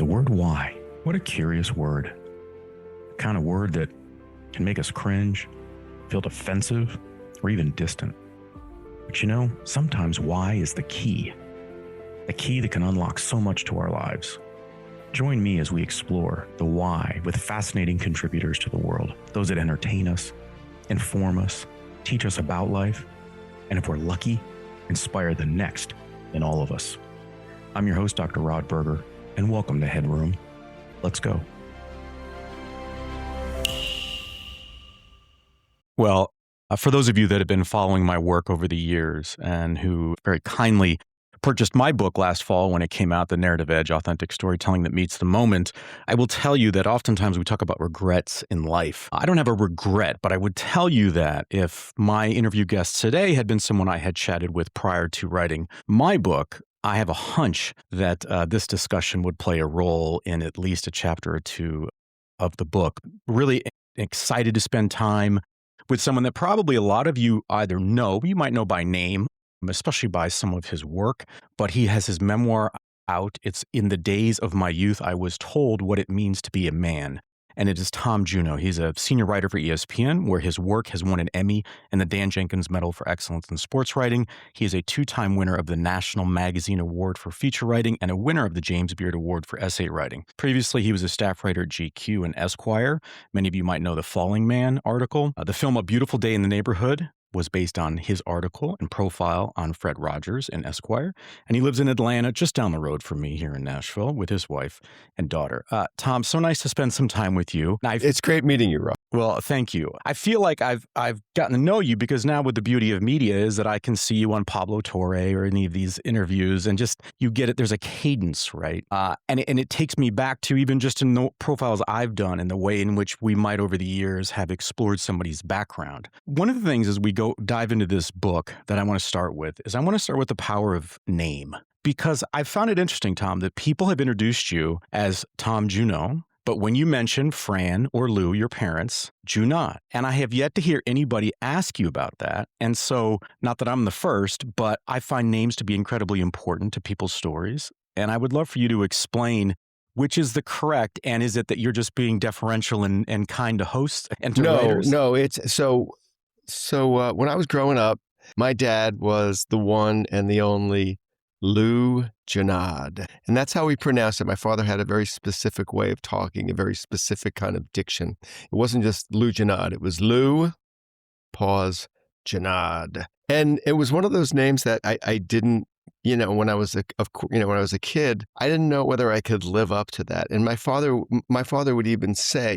The word why. What a curious word. The kind of word that can make us cringe, feel defensive, or even distant. But you know, sometimes why is the key. The key that can unlock so much to our lives. Join me as we explore the why with fascinating contributors to the world. Those that entertain us, inform us, teach us about life, and if we're lucky, inspire the next in all of us. I'm your host, Dr. Rod Berger, and welcome to Headroom. Let's go. Well, for those of you that have been following my work over the years and who very kindly purchased my book last fall when it came out, The Narrative Edge, Authentic Storytelling That Meets the Moment, I will tell you that oftentimes we talk about regrets in life. I don't have a regret, but I would tell you that if my interview guest today had been someone I had chatted with prior to writing my book, I have a hunch that this discussion would play a role in at least a chapter or two of the book. Really excited to spend time with someone that probably a lot of you either know, you might know by name, especially by some of his work, but he has his memoir out. It's In the Days of My Youth, I Was Told What It Means to Be a Man. And it is Tom Junod. He's a senior writer for ESPN, where his work has won an Emmy and the Dan Jenkins Medal for Excellence in Sports Writing. He is a two-time winner of the National Magazine Award for Feature Writing and a winner of the James Beard Award for Essay Writing. Previously, he was a staff writer at GQ and Esquire. Many of you might know the Falling Man article. The film A Beautiful Day in the Neighborhood was based on his article and profile on Fred Rogers in Esquire. And he lives in Atlanta, just down the road from me here in Nashville, with his wife and daughter. Tom, so nice to spend some time with you. It's great meeting you, Rob. Well, thank you. I feel like I've gotten to know you because now with the beauty of media is that I can see you on Pablo Torre or any of these interviews and just you get it. There's a cadence, right? And it takes me back to even just in the profiles I've done and the way in which we might over the years have explored somebody's background. One of the things as we dive into this book that I want to start with is I want to start with the power of name. Because I found it interesting, Tom, that people have introduced you as Tom Junod, but when you mention Fran or Lou, your parents, Junod. And I have yet to hear anybody ask you about that. And so, not that I'm the first, but I find names to be incredibly important to people's stories. And I would love for you to explain which is the correct, and is it that you're just being deferential and kind to hosts and to writers? No, it's so when I was growing up, my dad was the one and the only Lou Genard. And that's how we pronounced it. My father had a very specific way of talking, a very specific kind of diction. It wasn't just Lou Genard. It was Lou, pause, Genard. And it was one of those names that I didn't, when I was a kid, I didn't know whether I could live up to that. And my father would even say,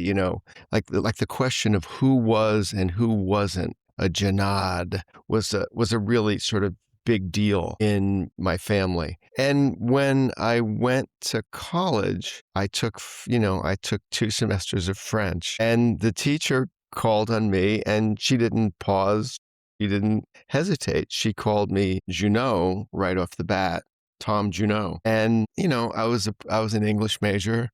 like the question of who was and who wasn't a Genard was a really sort of big deal in my family. And when I went to college, I took 2 semesters of French, and the teacher called on me, and she didn't pause. She didn't hesitate. She called me Junod right off the bat, Tom Junod. And, I was an English major.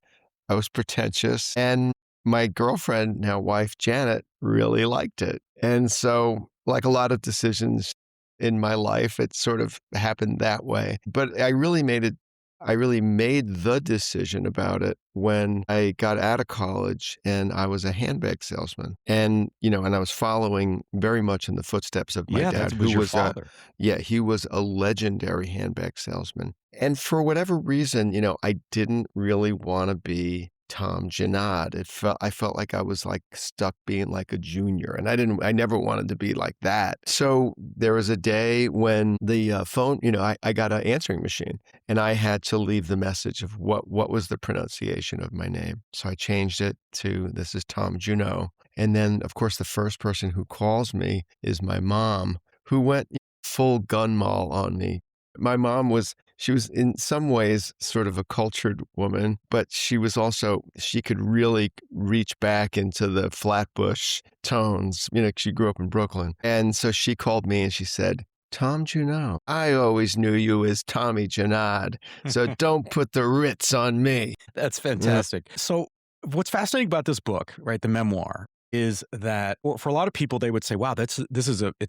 I was pretentious. And my girlfriend, now wife, Janet, really liked it. And so, like a lot of decisions in my life, it sort of happened that way. But I really made the decision about it when I got out of college and I was a handbag salesman. And, and I was following very much in the footsteps of my dad, who was your father. He was a legendary handbag salesman. And for whatever reason, I didn't really want to be Tom Junod. I felt like I was like stuck being like a junior, and I never wanted to be like that. So there was a day when the phone, I got an answering machine, and I had to leave the message of what was the pronunciation of my name. So I changed it to, this is Tom Junod. And then, of course, the first person who calls me is my mom, who went full gun mall on me. My mom was in some ways sort of a cultured woman, but she could really reach back into the Flatbush tones. She grew up in Brooklyn. And so she called me and she said, Tom Junod, I always knew you as Tommy Junod, so don't put the Ritz on me. That's fantastic. So what's fascinating about this book, right, the memoir, is that well, for a lot of people, they would say, wow, it's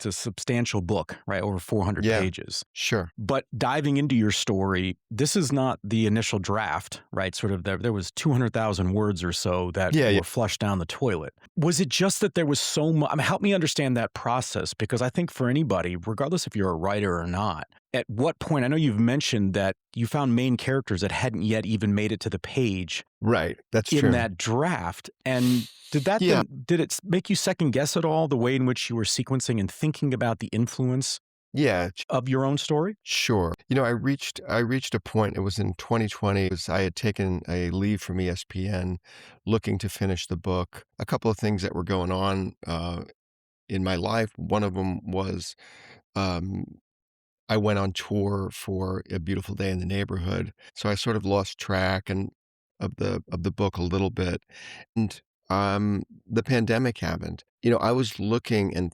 a substantial book, right? Over 400 Yeah, pages. sure. But diving into your story, this is not the initial draft, right? Sort of there was 200,000 words or so that Yeah, yeah. were flushed down the toilet. Was it just that there was so much? I mean, help me understand that process, because I think for anybody, regardless if you're a writer or not, at what point, I know you've mentioned that you found main characters that hadn't yet even made it to the page Right. That's in true. that draft. And Yeah. did it make you second guess at all the way in which you were sequencing and thinking about the influence Yeah. of your own story? Sure. I reached a point, it was in 2020, I had taken a leave from ESPN looking to finish the book. A couple of things that were going on in my life. One of them was um, I went on tour for A Beautiful Day in the Neighborhood, so I sort of lost track and of the book a little bit. And the pandemic happened. I was looking and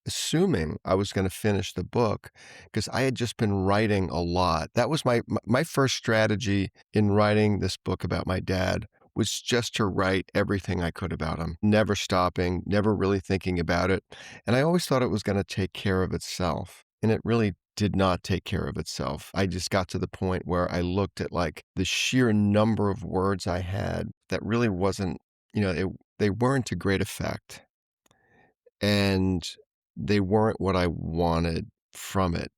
assuming I was going to finish the book because I had just been writing a lot. That was my first strategy in writing this book about my dad, was just to write everything I could about him, never stopping, never really thinking about it. And I always thought it was going to take care of itself. And it really did not take care of itself. I just got to the point where I looked at like the sheer number of words I had that really wasn't, they weren't to great effect. And they weren't what I wanted from it.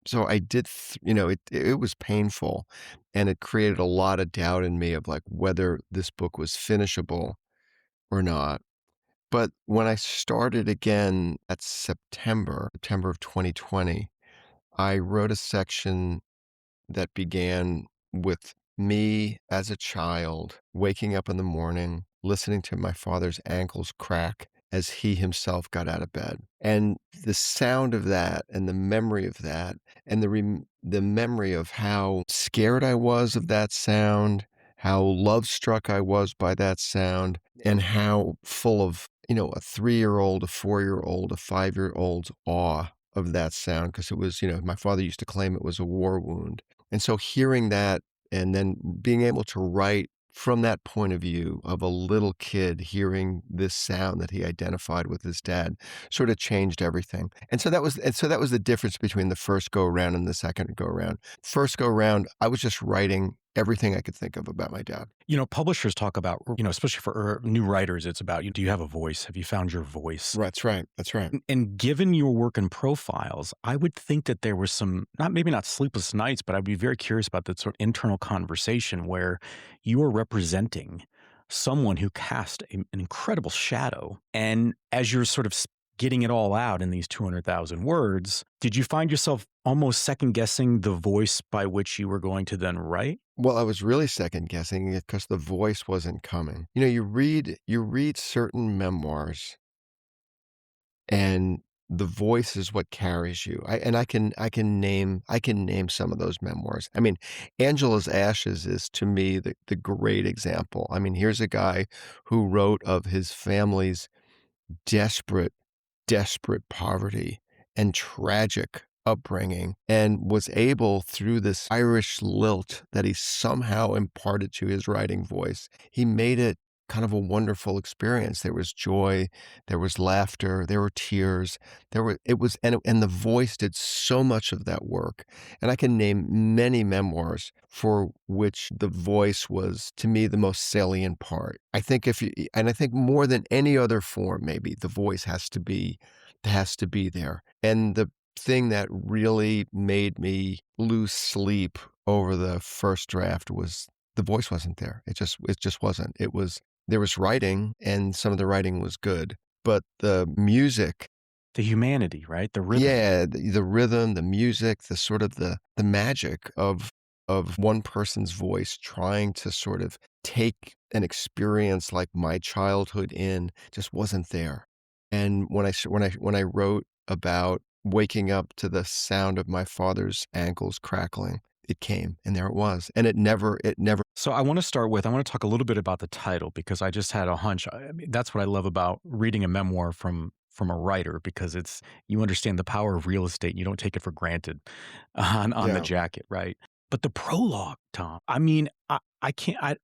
So I did, it was painful, and it created a lot of doubt in me of like whether this book was finishable or not. But when I started again at September of 2020, I wrote a section that began with me as a child waking up in the morning, listening to my father's ankles crack as he himself got out of bed. And the sound of that and the memory of that and the memory of how scared I was of that sound, how love struck I was by that sound, and how full of, a 3-year-old, a 4-year-old, a 5-year-old's awe of that sound. Because it was, my father used to claim it was a war wound. And so hearing that and then being able to write from that point of view of a little kid hearing this sound that he identified with his dad sort of changed everything. And so that was the difference between the first go around and the second go around. First go around, I was just writing everything I could think of about my dad. Publishers talk about, especially for new writers, it's about, do you have a voice? Have you found your voice? That's right. That's right. And given your work and profiles, I would think that there was some, maybe not sleepless nights, but I'd be very curious about that sort of internal conversation where you are representing someone who cast an incredible shadow. And as you're sort of getting it all out in these 200,000 words, did you find yourself almost second guessing the voice by which you were going to then write? Well, I was really second guessing it because the voice wasn't coming. You read certain memoirs, and the voice is what carries you. I can name some of those memoirs. I mean, Angela's Ashes is to me the great example. I mean, here's a guy who wrote of his family's desperate poverty and tragic upbringing, and was able, through this Irish lilt that he somehow imparted to his writing voice, he made it kind of a wonderful experience. There was joy, there was laughter, there were tears, and the voice did so much of that work. And I can name many memoirs for which the voice was, to me, the most salient part. I think I think more than any other form, maybe the voice has to be there. And the thing that really made me lose sleep over the first draft was the voice wasn't there. It just wasn't. There was writing, and some of the writing was good, but the music, the humanity, right? The rhythm. Yeah, the rhythm, the music, the sort of the magic of one person's voice trying to sort of take an experience like my childhood in just wasn't there. And when I wrote about waking up to the sound of my father's ankles crackling, it came, and there it was. And it never. So I want to talk a little bit about the title, because I just had a hunch. I mean, that's what I love about reading a memoir from a writer, because you understand the power of real estate. You don't take it for granted on the jacket, right? But the prologue, Tom, I mean,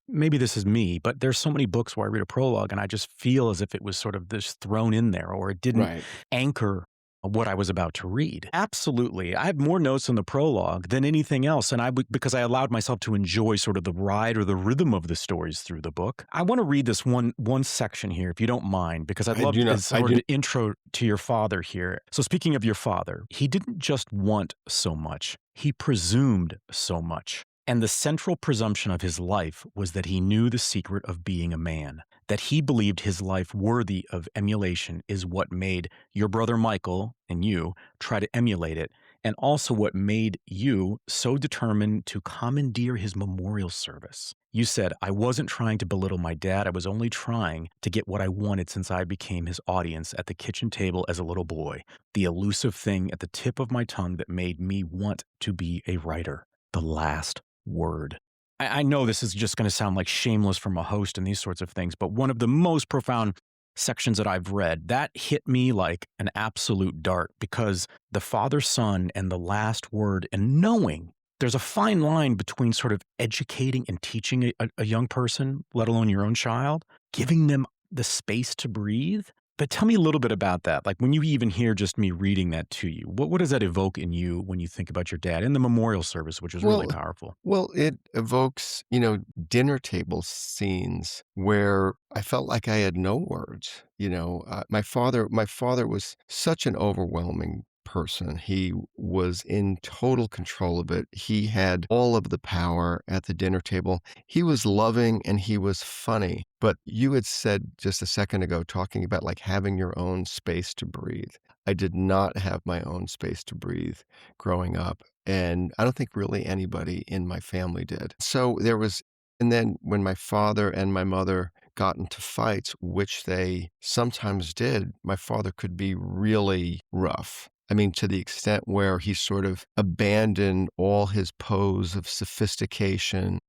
maybe this is me, but there's so many books where I read a prologue and I just feel as if it was sort of just thrown in there or it didn't Right. anchor what I was about to read. Absolutely. I have more notes in the prologue than anything else. And because I allowed myself to enjoy sort of the ride or the rhythm of the stories through the book. I want to read this one section here, if you don't mind, because I'd I love do not. as sort of an intro to your father here. So speaking of your father, he didn't just want so much, he presumed so much. And the central presumption of his life was that he knew the secret of being a man, that he believed his life worthy of emulation is what made your brother Michael and you try to emulate it, and also what made you so determined to commandeer his memorial service. You said, I wasn't trying to belittle my dad, I was only trying to get what I wanted since I became his audience at the kitchen table as a little boy, the elusive thing at the tip of my tongue that made me want to be a writer. The last word. I know this is just going to sound like shameless from a host and these sorts of things, but one of the most profound sections that I've read, that hit me like an absolute dart because the father-son and the last word and knowing there's a fine line between sort of educating and teaching a young person, let alone your own child, giving them the space to breathe. But tell me a little bit about that. Like when you even hear just me reading that to you, what does that evoke in you when you think about your dad in the memorial service, which is really Well, powerful? well, it evokes, dinner table scenes where I felt like I had no words. My father was such an overwhelming person. He was in total control of it. He had all of the power at the dinner table. He was loving and he was funny. But you had said just a second ago, talking about like having your own space to breathe. I did not have my own space to breathe growing up. And I don't think really anybody in my family did. And then when my father and my mother got into fights, which they sometimes did, my father could be really rough. I mean, to the extent where he sort of abandoned all his pose of sophistication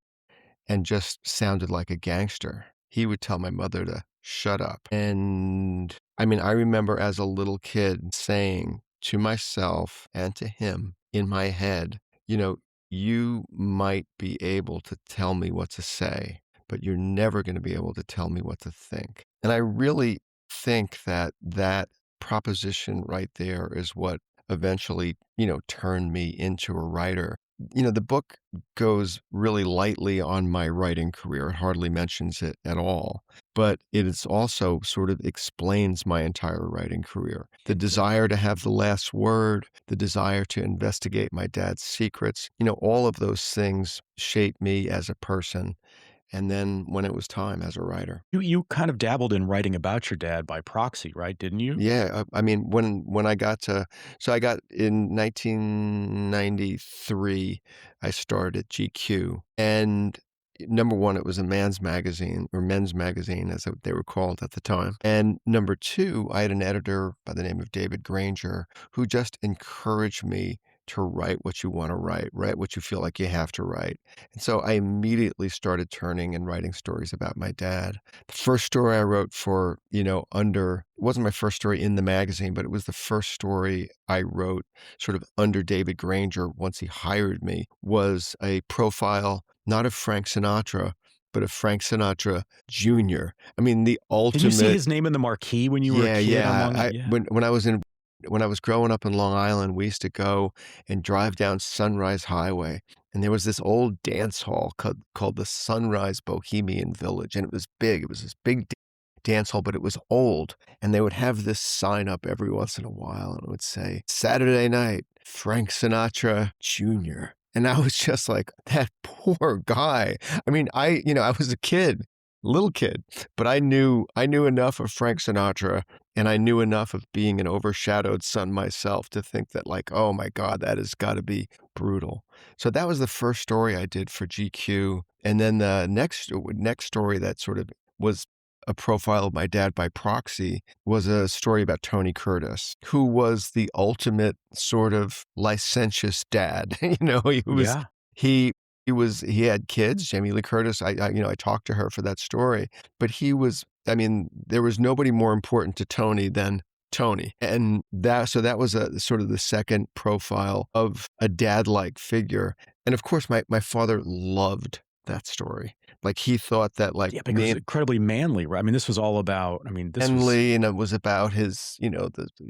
and just sounded like a gangster. He would tell my mother to shut up. And I mean, I remember as a little kid saying to myself and to him in my head, you might be able to tell me what to say, but you're never going to be able to tell me what to think. And I really think that proposition right there is what eventually, turned me into a writer. The book goes really lightly on my writing career. It hardly mentions it at all. But it is also sort of explains my entire writing career. The desire to have the last word, the desire to investigate my dad's secrets, all of those things shaped me as a person. And then when it was time as a writer. You kind of dabbled in writing about your dad by proxy, right? Didn't you? Yeah, I mean, when I got in 1993, I started at GQ, and number one, it was a man's magazine or men's magazine, as they were called at the time. And number two, I had an editor by the name of David Granger who just encouraged me to write what you want to write what you feel like you have to write. And so I immediately started turning and writing stories about my dad. The first story I wrote for, it wasn't my first story in the magazine, but it was the first story I wrote sort of under David Granger once he hired me, was a profile, not of Frank Sinatra, but of Frank Sinatra Jr. I mean, the Did you see ultimate. his name in the marquee when you were a Yeah, kid on yeah. Long Island? Yeah. When I was growing up in Long Island, we used to go and drive down Sunrise Highway, and there was this old dance hall called the Sunrise Bohemian Village, and it was big. It was this big dance hall, but it was old, and they would have this sign up every once in a while, and it would say, Saturday night, Frank Sinatra Jr. And I was just like, that poor guy. I mean, I was a kid, little kid, but I knew enough of Frank Sinatra, and I knew enough of being an overshadowed son myself to think that like, oh my God, that has got to be brutal. So that was the first story I did for GQ. And then the next story that sort of was a profile of my dad by proxy was a story about Tony Curtis, who was the ultimate sort of licentious dad. Yeah. He had kids, Jamie Lee Curtis. I talked to her for that story, but there was nobody more important to Tony than Tony. And that was a sort of the second profile of a dad-like figure. And of course, my father loved that story. Like he thought that like Yeah, because it's incredibly manly, right? I mean, this was all about, I mean, this was, manly, and it was about his,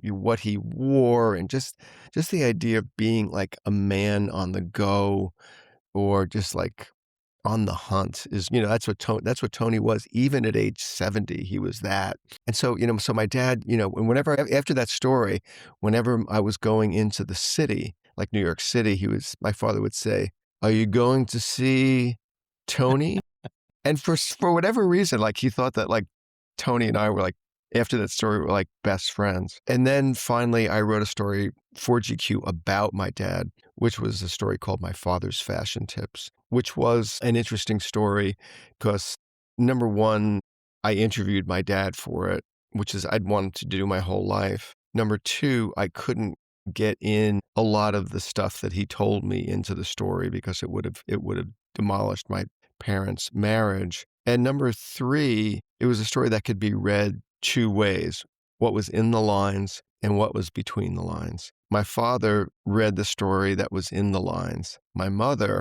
what he wore, and just the idea of being like a man on the go, or just like on the hunt is, that's what Tony was. Even at age 70, he was that. And so, so my dad, and whenever, after that story, whenever I was going into the city, like New York City, my father would say, "Are you going to see Tony?" And for whatever reason, like he thought that like Tony and I were like, after that story, were like best friends. And then finally, I wrote a story for GQ about my dad, which was a story called My Father's Fashion Tips, which was an interesting story because number one, I interviewed my dad for it, which is I'd wanted to do my whole life. Number two, I couldn't get in a lot of the stuff that he told me into the story because it would have demolished my parents' marriage. And number three, it was a story that could be read two ways: what was in the lines and what was between the lines. My father read the story that was in the lines. My mother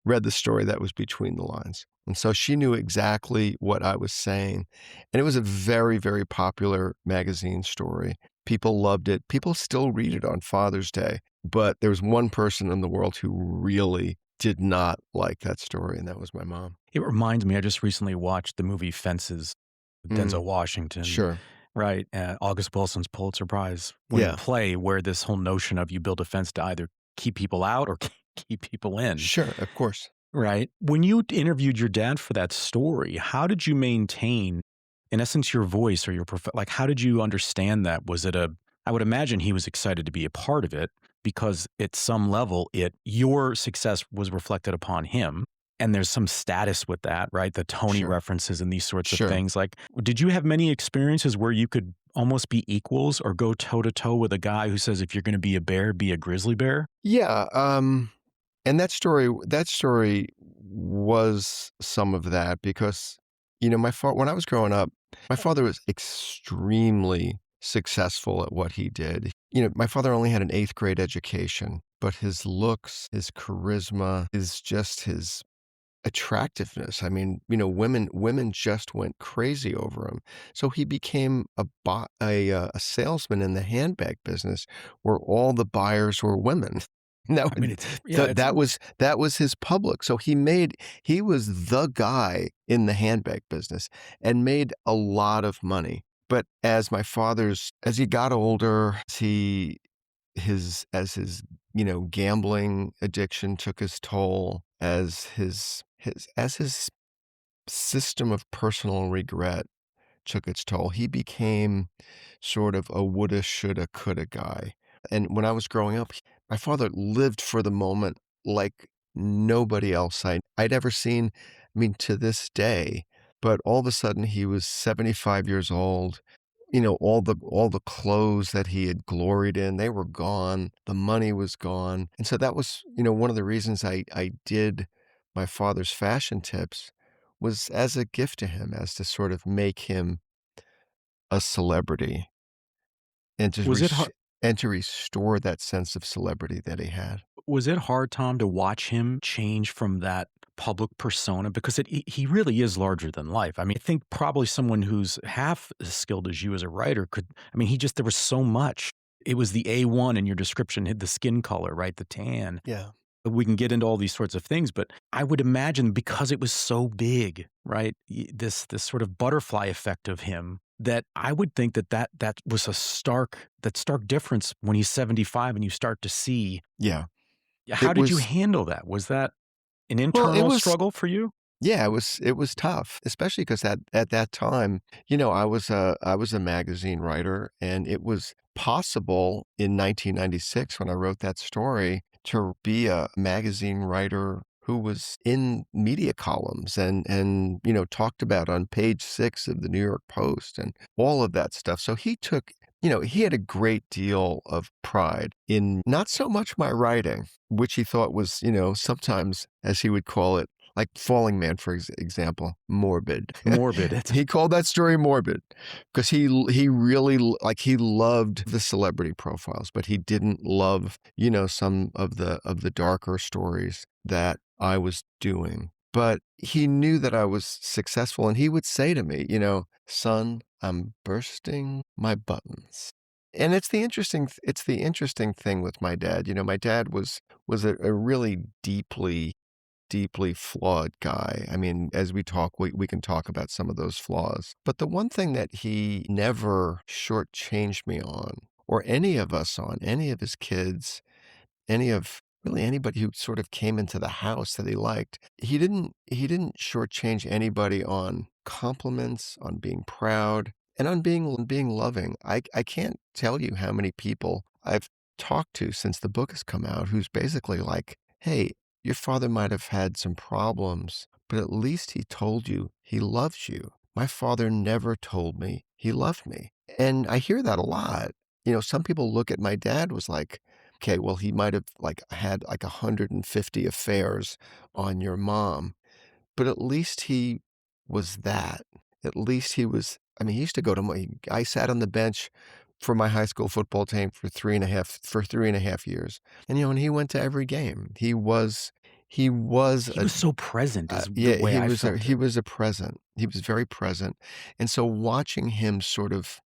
read the story that was between the lines. And so she knew exactly what I was saying. And it was a very, very popular magazine story. People loved it. People still read it on Father's Day. But there was one person in the world who really did not like that story, and that was my mom. it reminds me, I just recently watched the movie Fences with Denzel Washington. Sure. Right. August Wilson's Pulitzer Prize winning Yeah. play, where this whole notion of you build a fence to either keep people out or keep people in. Sure, of course. Right. When you interviewed your dad for that story, how did you maintain, in essence, your voice or your like, how did you understand that? Was it I would imagine he was excited to be a part of it because at some level, your success was reflected upon him. And there's some status with that, right? The Tony Sure. references and these sorts Sure. of things. Like, did you have many experiences where you could almost be equals or go toe to toe with a guy who says, if you're going to be a bear, be a grizzly bear? Yeah, and that story was some of that because, when I was growing up, my father was extremely successful at what he did. My father only had an 8th grade education, but his looks, his charisma, his attractiveness. I mean, women just went crazy over him. So he became a salesman in the handbag business where all the buyers were women. That I mean, that was his public. So he was the guy in the handbag business and made a lot of money. But as he got older, his gambling addiction took his toll, as his system of personal regret took its toll. He became sort of a woulda, shoulda, coulda guy. And when I was growing up, my father lived for the moment like nobody else I'd ever seen. I mean, to this day. But all of a sudden, he was 75 years old. All the clothes that he had gloried in, they were gone. The money was gone. And so that was, one of the reasons I did my father's fashion tips was as a gift to him, as to sort of make him a celebrity and Was it hard? to restore that sense of celebrity that he had. Was it hard, Tom, to watch him change from that public persona? Because he really is larger than life. I mean, I think probably someone who's half as skilled as you as a writer there was so much. It was the A1 in your description, the skin color, right? The tan. Yeah. We can get into all these sorts of things, but I would imagine because it was so big, right? This sort of butterfly effect of him, that I would think that was stark difference when he's 75 and you start to see. Yeah. How did you handle that? Was that an internal struggle for you? Yeah, it was tough, especially because at that time, I was a magazine writer, and it was possible in 1996 when I wrote that story to be a magazine writer who was in media columns and talked about on page 6 of the New York Post and all of that stuff. So he had a great deal of pride in not so much my writing, which he thought was, sometimes, as he would call it, like Falling Man, for example, morbid. Morbid. He called that story morbid because he really, he loved the celebrity profiles, but he didn't love, some of the darker stories that I was doing. but he knew that I was successful, and he would say to me, son, I'm bursting my buttons. And it's the interesting thing with my dad. My dad was a really deeply flawed guy. I mean, as we talk, we can talk about some of those flaws. But the one thing that he never shortchanged me on, or any of us on, any of his kids, any of really anybody who sort of came into the house that he liked, he didn't shortchange anybody on compliments, on being proud, and on being loving. I can't tell you how many people I've talked to since the book has come out who's basically like, hey, your father might have had some problems, but at least he told you he loves you. My father never told me he loved me. And I hear that a lot. Some people look at my dad was like, okay, well, he might have had 150 affairs on your mom, but at least he was that. At least he was, I mean, he used to go to I sat on the bench for my high school football team for 3.5 years. And he went to every game. He was He was so present is yeah, the way I felt he it. was a present. He was very present. And so watching him sort of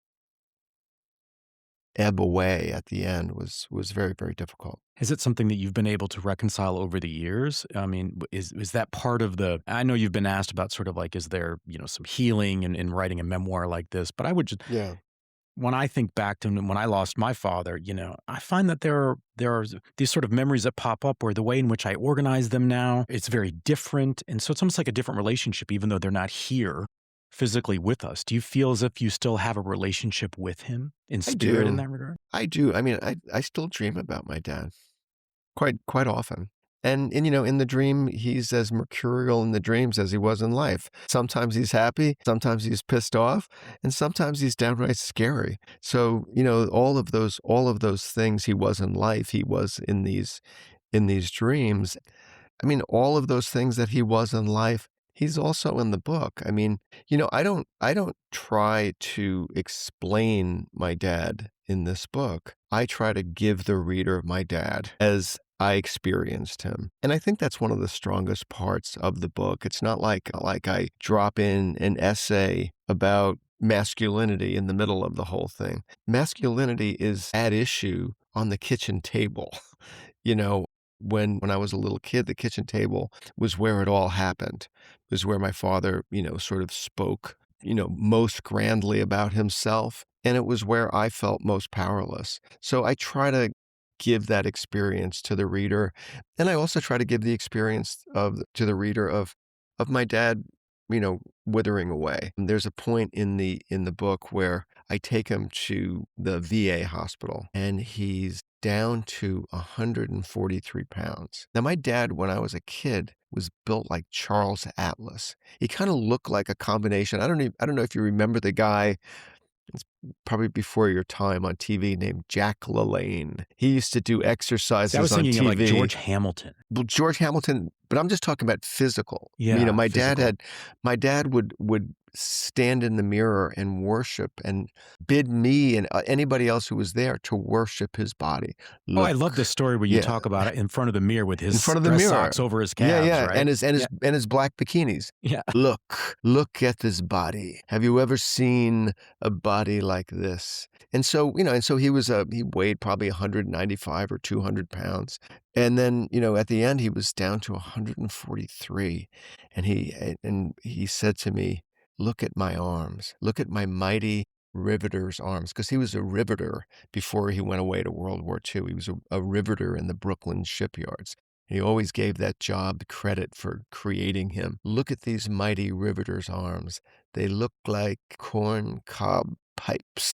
ebb away at the end was very, very difficult. Is it something that you've been able to reconcile over the years? I mean, is that part of the I know you've been asked about sort of like, is there, some healing in writing a memoir like this? But I would just Yeah. when I think back to when I lost my father, I find that there are these sort of memories that pop up where the way in which I organize them now, it's very different. And so it's almost like a different relationship, even though they're not here physically with us. Do you feel as if you still have a relationship with him in I spirit in do. that regard? I do. I mean, I still dream about my dad quite often. And in the dream, he's as mercurial in the dreams as he was in life. Sometimes he's happy, sometimes he's pissed off, and sometimes he's downright scary. So, all of those things he was in life, he was in these dreams. I mean, all of those things that he was in life, he's also in the book. I mean, I don't try to explain my dad in this book. I try to give the reader my dad as I experienced him. And I think that's one of the strongest parts of the book. It's not like I drop in an essay about masculinity in the middle of the whole thing. Masculinity is at issue on the kitchen table. You know, when I was a little kid, the kitchen table was where it all happened. It was where my father, sort of spoke, most grandly about himself. And it was where I felt most powerless. So I try to give that experience to the reader. And I also try to give the experience to the reader of my dad, withering away. And there's a point in the book where I take him to the VA hospital and he's down to 143 pounds. Now, my dad, when I was a kid, was built like Charles Atlas. He kind of looked like a combination. I don't know if you remember the guy, it's probably before your time, on TV, named Jack LaLanne. He used to do See, I exercises was on thinking of like TV. George Hamilton. Well, George Hamilton, but I'm just talking about physical. Yeah, My physical. dad would stand in the mirror and worship and bid me and anybody else who was there to worship his body. Oh, I Look, love the story where you yeah, talk about it in front of the mirror with in his front of the dress mirror. socks over his Yeah, calves, yeah, right? and his black bikinis. Yeah. Look at this body. Have you ever seen a body like this? And so, he weighed probably 195 or 200 pounds. And then, at the end, he was down to 143. And he said to me, look at my arms. Look at my mighty riveter's arms. Because he was a riveter before he went away to World War II. He was a riveter in the Brooklyn shipyards. He always gave that job credit for creating him. Look at these mighty riveter's arms. They look like corn cob pipes.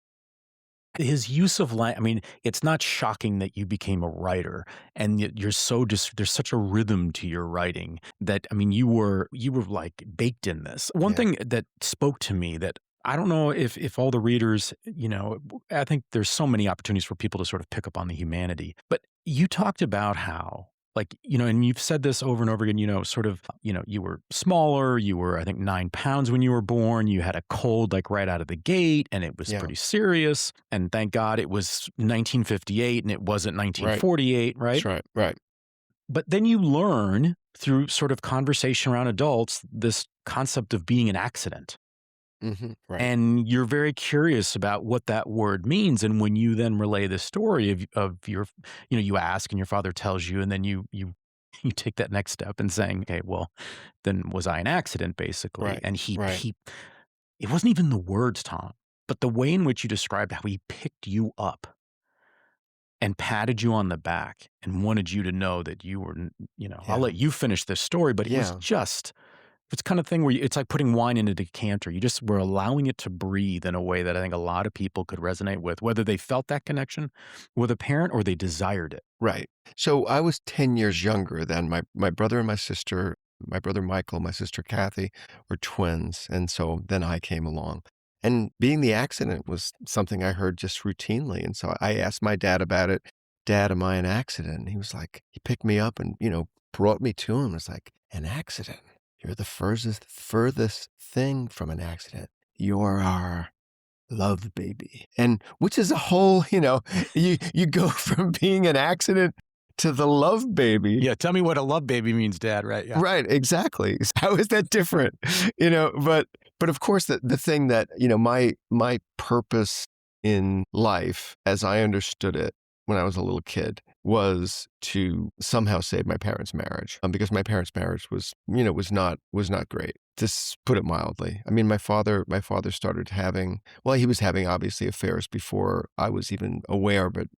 His use of I mean, it's not shocking that you became a writer and yet you're so there's such a rhythm to your writing that, I mean, you were like baked in this. One Yeah. thing that spoke to me that I don't know if all the readers, I think there's so many opportunities for people to sort of pick up on the humanity, but you talked about how, like, and you've said this over and over again, sort of, you were smaller, you were, I think, 9 pounds when you were born, you had a cold like right out of the gate, and it was Yeah. pretty serious. And thank God it was 1958 and it wasn't 1948, right? That's right. Right. But then you learn through sort of conversation around adults this concept of being an accident. Right. And you're very curious about what that word means. And when you then relay the story of your, you ask and your father tells you, and then you take that next step and saying, okay, well, then was I an accident, basically? Right. And Right. it wasn't even the words, Tom, but the way in which you described how he picked you up and patted you on the back and wanted you to know that you were, I'll Yeah. let you finish this story, but it was Yeah. just, it's kind of thing where it's like putting wine in a decanter. You just were allowing it to breathe in a way that I think a lot of people could resonate with, whether they felt that connection with a parent or they desired it. Right. So I was 10 years younger than my brother and my sister. My brother Michael, my sister Kathy were twins. And so then I came along. And being the accident was something I heard just routinely. And so I asked my dad about it. Dad, am I an accident? And he was like, he picked me up and, brought me to him. It's like, an accident. You're the furthest thing from an accident. You're our love baby. And which is a whole, you go from being an accident to the love baby. Yeah. Tell me what a love baby means, Dad. Right. Yeah. Right, exactly. How is that different? But of course the thing that, my purpose in life as I understood it when I was a little kid was to somehow save my parents' marriage, because my parents' marriage was not great, to put it mildly. I mean, my father started having, well, he was having obviously affairs before I was even aware, but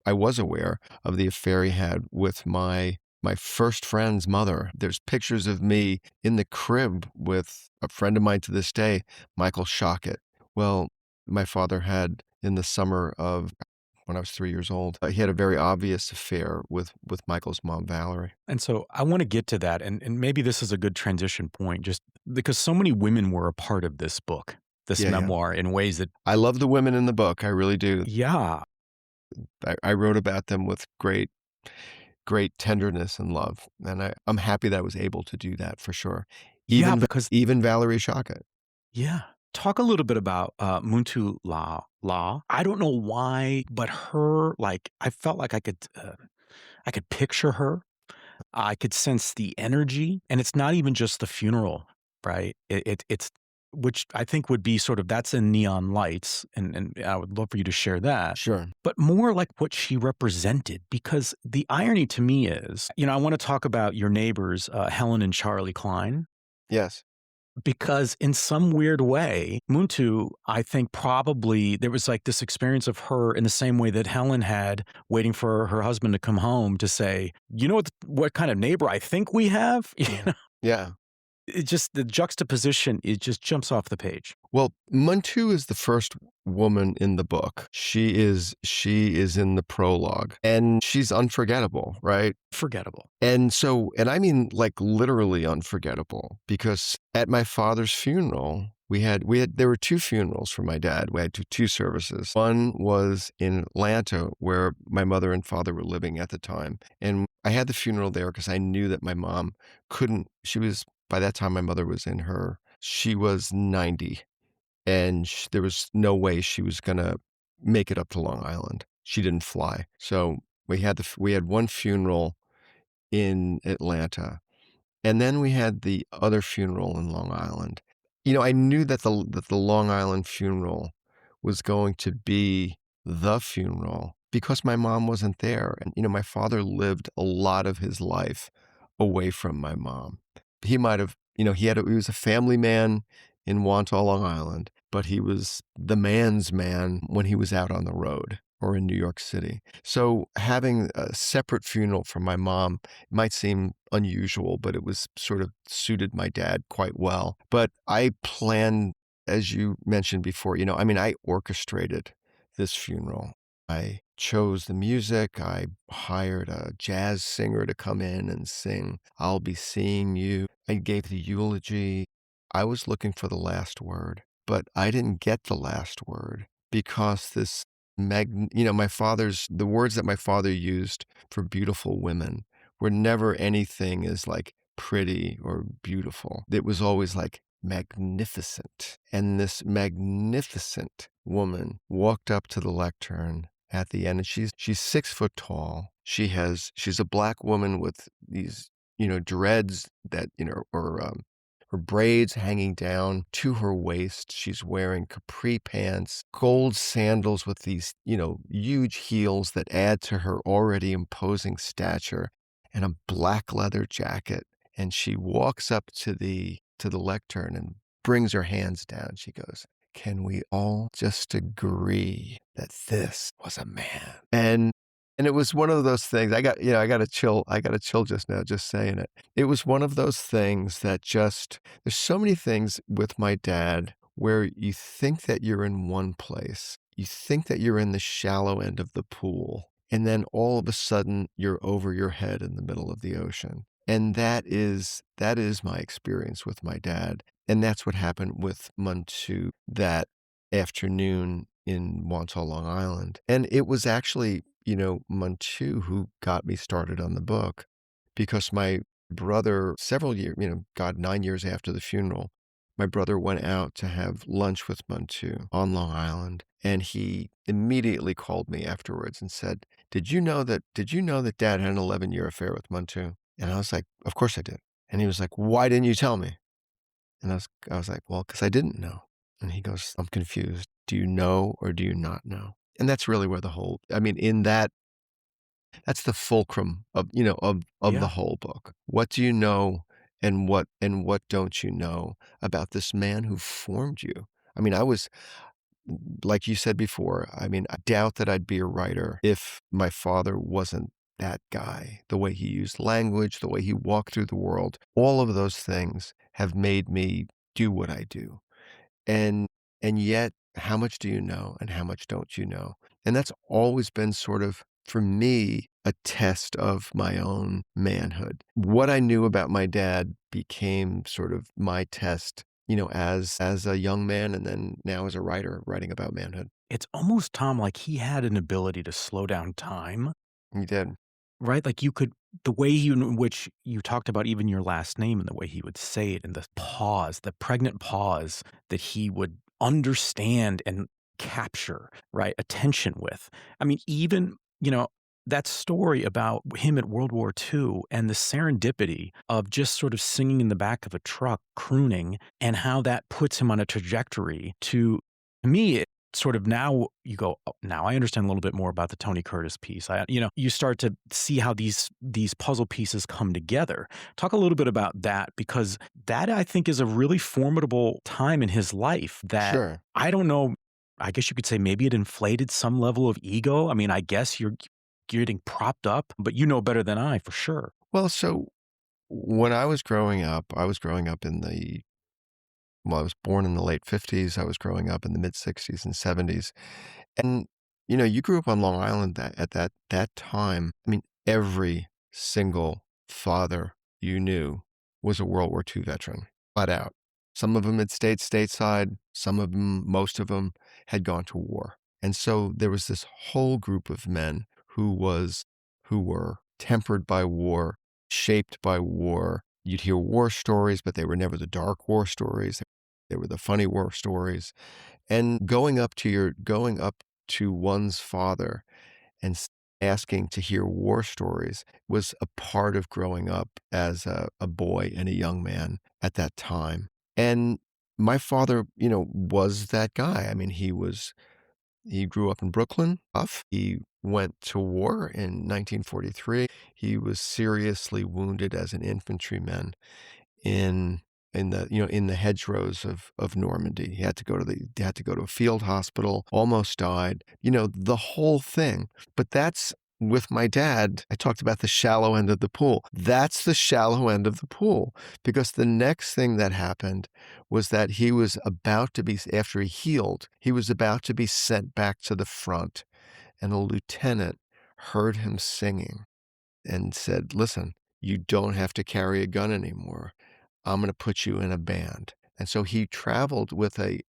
I was aware of the affair he had with my first friend's mother. There's pictures of me in the crib with a friend of mine to this day, Michael Shockett. Well, my father had, in the summer of when I was 3 years old, he had a very obvious affair with Michael's mom, Valerie. And so I want to get to that. And maybe this is a good transition point, just because so many women were a part of this book, this Yeah, yeah. memoir, in ways that, I love the women in the book. I really do. yeah, I wrote about them with great tenderness and love. And I'm happy that I was able to do that for sure. yeah, Even because, even Valerie Shockett. yeah. Talk a little bit about Muntu La. I don't know why, but her, like, I felt like I could picture her. I could sense the energy, and it's not even just the funeral, right? It's which I think would be sort of, that's in neon lights, and I would love for you to share that. Sure. But more like what she represented, because the irony to me is, I want to talk about your neighbors, Helen and Charlie Klein, Yes. because in some weird way, Muntu, I think probably there was like this experience of her in the same way that Helen had, waiting for her husband to come home to say, you know what kind of neighbor I think we have? Yeah. It just, the juxtaposition, it just jumps off the page. Well, Muntu is the first woman in the book. She is in the prologue, and she's unforgettable, right? Forgettable. And I mean, like, literally unforgettable, because at my father's funeral, there were two funerals for my dad. We had two services. One was in Atlanta, where my mother and father were living at the time. And I had the funeral there because I knew that my mom by that time, my mother she was 90, and there was no way she was going to make it up to Long Island. She didn't fly. So we had one funeral in Atlanta, and then we had the other funeral in Long Island. I knew that the Long Island funeral was going to be the funeral because my mom wasn't there. And, my father lived a lot of his life away from my mom. He might have, he was a family man in Wantagh, Long Island, but he was the man's man when he was out on the road or in New York City. So having a separate funeral for my mom might seem unusual, but it was sort of suited my dad quite well. But I planned, as you mentioned before, I orchestrated this funeral. I chose the music. I hired a jazz singer to come in and sing "I'll Be Seeing You." I gave the eulogy. I was looking for the last word, but I didn't get the last word because the words that my father used for beautiful women were never anything as like pretty or beautiful. It was always like magnificent. And this magnificent woman walked up to the lectern at the end, and she's 6 foot tall. She's a black woman with these, dreads that, or her braids hanging down to her waist. She's wearing capri pants, gold sandals with these, huge heels that add to her already imposing stature, and a black leather jacket. And she walks up to the lectern and brings her hands down. She goes, "Can we all just agree that this was a man?" And it was one of those things. I got a chill. I got a chill just now, just saying it. It was one of those things that there's so many things with my dad where you think that you're in one place. You think that you're in the shallow end of the pool. And then all of a sudden you're over your head in the middle of the ocean. And that is my experience with my dad. And that's what happened with Muntu that afternoon in Wantagh, Long Island. And it was actually, Muntu who got me started on the book, because my brother, several years, God, 9 years after the funeral, my brother went out to have lunch with Muntu on Long Island. And he immediately called me afterwards and said, did you know that Dad had an 11-year affair with Muntu? And I was like, "Of course I did." And he was like, "Why didn't you tell me?" And I was like, "Well, because I didn't know." And he goes, "I'm confused. Do you know or do you not know?" And that's really where that's the fulcrum of the Yeah. whole book. What do you know, and what don't you know about this man who formed you? I mean, I was, like you said before, I doubt that I'd be a writer if my father wasn't that guy. The way he used language, the way he walked through the world, all of those things have made me do what I do. And yet, how much do you know and how much don't you know? And that's always been sort of, for me, a test of my own manhood. What I knew about my dad became sort of my test, as a young man, and then now as a writer writing about manhood. It's almost, Tom, like he had an ability to slow down time, He did. right? Like you could, the way in which you talked about even your last name and the way he would say it and the pause, the pregnant pause that he would understand and capture, right? Attention with. I mean, even, that story about him at World War II and the serendipity of just sort of singing in the back of a truck, crooning, and how that puts him on a trajectory to me, it sort of now you go, "Oh, now I understand a little bit more about the Tony Curtis piece." You start to see how these puzzle pieces come together. Talk a little bit about that, because that I think is a really formidable time in his life that Sure. I don't know. I guess you could say maybe it inflated some level of ego. I mean, I guess you're getting propped up, but you know better than I for sure. Well, so when I was growing up I was born in the late 50s. I was growing up in the mid 60s and 70s. And, you grew up on Long Island at that time. I mean, every single father you knew was a World War II veteran, flat out. Some of them had stayed stateside. Most of them had gone to war. And so there was this whole group of men who were tempered by war, shaped by war. You'd hear war stories, but they were never the dark war stories. They were the funny war stories. And going up to one's father and asking to hear war stories was a part of growing up as a boy and a young man at that time. And my father, was that guy. I mean, he grew up in Brooklyn. Tough. He went to war in 1943. He was seriously wounded as an infantryman in in the hedgerows of Normandy. He had to go to a field hospital, almost died. The whole thing. But that's with my dad. I talked about the shallow end of the pool. That's the shallow end of the pool, because the next thing that happened was that he was about to be, after he healed, he was about to be sent back to the front, and a lieutenant heard him singing and said, "Listen, you don't have to carry a gun anymore. I'm going to put you in a band." And so he traveled with a